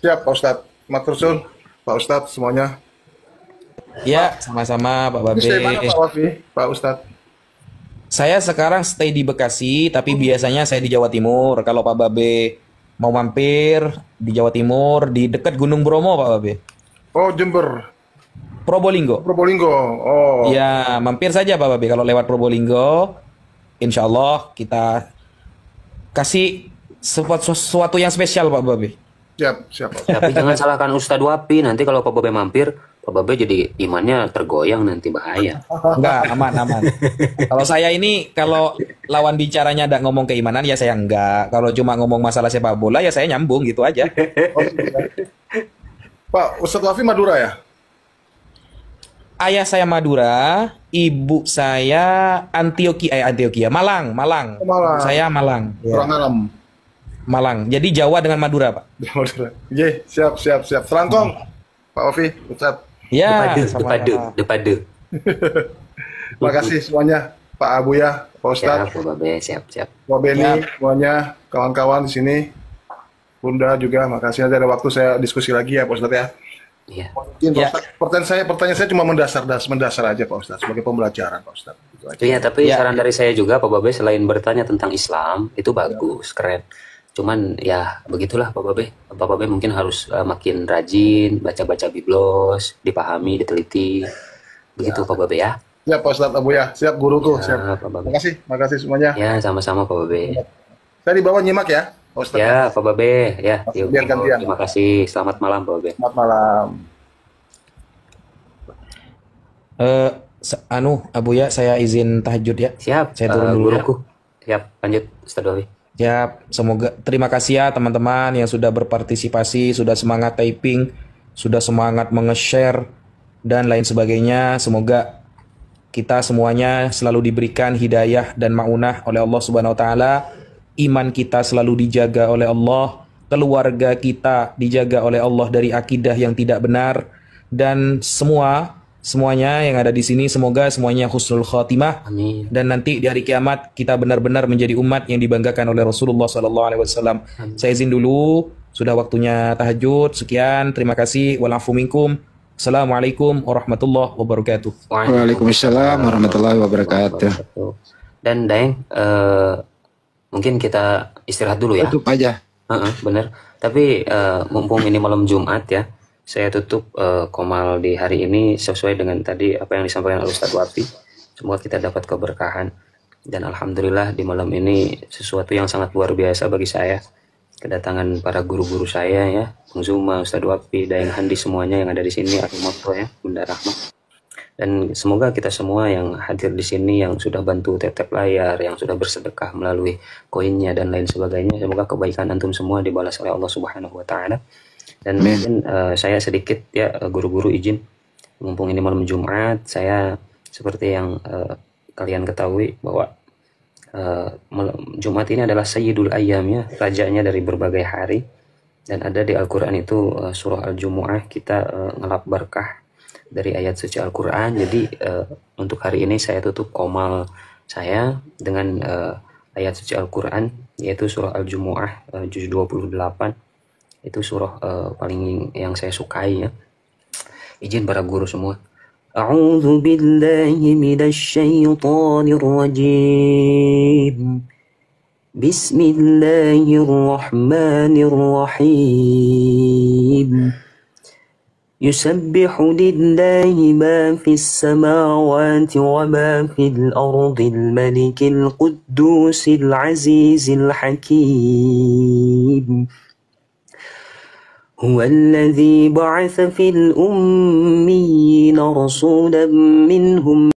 Siap Pak Ustadz. Matur suwun Pak Ustadz semuanya. Ya, sama-sama Pak Babe. Ini stay mana Pak Wafi, Pak Ustadz? Saya sekarang stay di Bekasi, tapi biasanya saya di Jawa Timur. Kalau Pak Babe mau mampir di Jawa Timur, di dekat Gunung Bromo, Pak Babe. Oh, Jember. Probolinggo. Oh. Ya, mampir saja Pak Babe. Kalau lewat Probolinggo, insya Allah kita kasih sesuatu yang spesial Pak Babe. Siap. Tapi jangan salahkan Ustadz Wapi. Nanti kalau Pak Babe mampir, Pak Babe jadi imannya tergoyang, nanti bahaya. Enggak, aman. Kalau saya ini, kalau lawan bicaranya ada ngomong keimanan, ya saya enggak. Kalau cuma ngomong masalah sepak bola, ya saya nyambung gitu aja. Pak, Ustadz Wafi Madura ya? Ayah saya Madura, ibu saya Antioquia, Malang. Malang. Saya Malang. Ya. Orang alam. Malang. Jadi Jawa dengan Madura, Pak. Madura. Ye, siap. Selangkong, Pak Wafi, Ustadz. Ya, Depade. Makasih semuanya, Pak Abu ya, Pak Ustadz. Pak Babe, siap. Pak Beni, semuanya, kawan-kawan di sini. Bunda juga, makasih. Nanti ada waktu saya diskusi lagi ya, Pak Ustadz ya. Iya. Mungkin Pak Ustadz, pertanyaan saya cuma mendasar aja Pak Ustadz, sebagai pembelajaran Pak Ustadz. Iya, tapi saran dari saya juga Pak Babe, selain bertanya tentang Islam, itu bagus, keren. Cuman ya begitulah Pak Babe. Pak Babe mungkin harus makin rajin, baca-baca biblos, dipahami, diteliti. Begitu Pak Babe ya. Ya Pak Ustadz Abu ya, siap guruku, siap. Pak Babe. Makasih semuanya. Ya, sama-sama Pak Babe. Saya di bawah nyimak ya. Ya, Pak Babe, ya. Biar gantian. Terima kasih. Selamat malam, Pak Babe. Selamat malam. Abu ya, saya izin tahajud ya. Siap. Saya turun dulu guruku. Siap, lanjut Ustadz Wafi. Ya, semoga terima kasih ya teman-teman yang sudah berpartisipasi, sudah semangat typing, sudah semangat menge-share dan lain sebagainya. Semoga kita semuanya selalu diberikan hidayah dan maunah oleh Allah Subhanahu wa taala. Iman kita selalu dijaga oleh Allah, keluarga kita dijaga oleh Allah dari akidah yang tidak benar, dan semuanya yang ada di sini semoga semuanya husnul khatimah. Amin. Dan nanti di hari kiamat kita benar-benar menjadi umat yang dibanggakan oleh Rasulullah SAW. Saya izin dulu, sudah waktunya tahajud. Sekian, terima kasih. Walafu minkum. Assalamualaikum warahmatullahi wabarakatuh. Waalaikumsalam warahmatullahi wabarakatuh. Dan Daeng, mungkin kita istirahat dulu ya. Tutup aja. Bener. Tapi mumpung ini malam Jumat ya, saya tutup komal di hari ini sesuai dengan tadi apa yang disampaikan oleh Ustadz Wafi. Semoga kita dapat keberkahan. Dan alhamdulillah di malam ini sesuatu yang sangat luar biasa bagi saya. Kedatangan para guru-guru saya ya, Bung Zuma, Ustadz Wafi, Daeng Handi, semuanya yang ada di sini, Arimoto ya, Bunda Rahma. Dan semoga kita semua yang hadir di sini, yang sudah bantu tap layar, yang sudah bersedekah melalui koinnya dan lain sebagainya, semoga kebaikan antum semua dibalas oleh Allah Subhanahu wa taala. Dan mungkin saya sedikit ya guru-guru izin, mumpung ini malam Jumat, saya seperti yang kalian ketahui bahwa Jumat ini adalah Sayyidul Ayyam ya, rajanya dari berbagai hari, dan ada di Al-Quran itu surah Al-Jumu'ah, kita ngelap berkah dari ayat suci Al-Quran. Jadi untuk hari ini saya tutup komal saya dengan ayat suci Al-Quran, yaitu surah Al-Jumu'ah juz 28. Itu surah paling yang saya sukai ya. Izin para guru semua. A'udzu billahi minasy syaithanir rajim. Bismillahirrahmanirrahim. Yusabbihu lillahi ma fis samawati wa ma fil ardil malikil quddusil azizil hakim. هو الذي بعث في الأميين رسولا منهم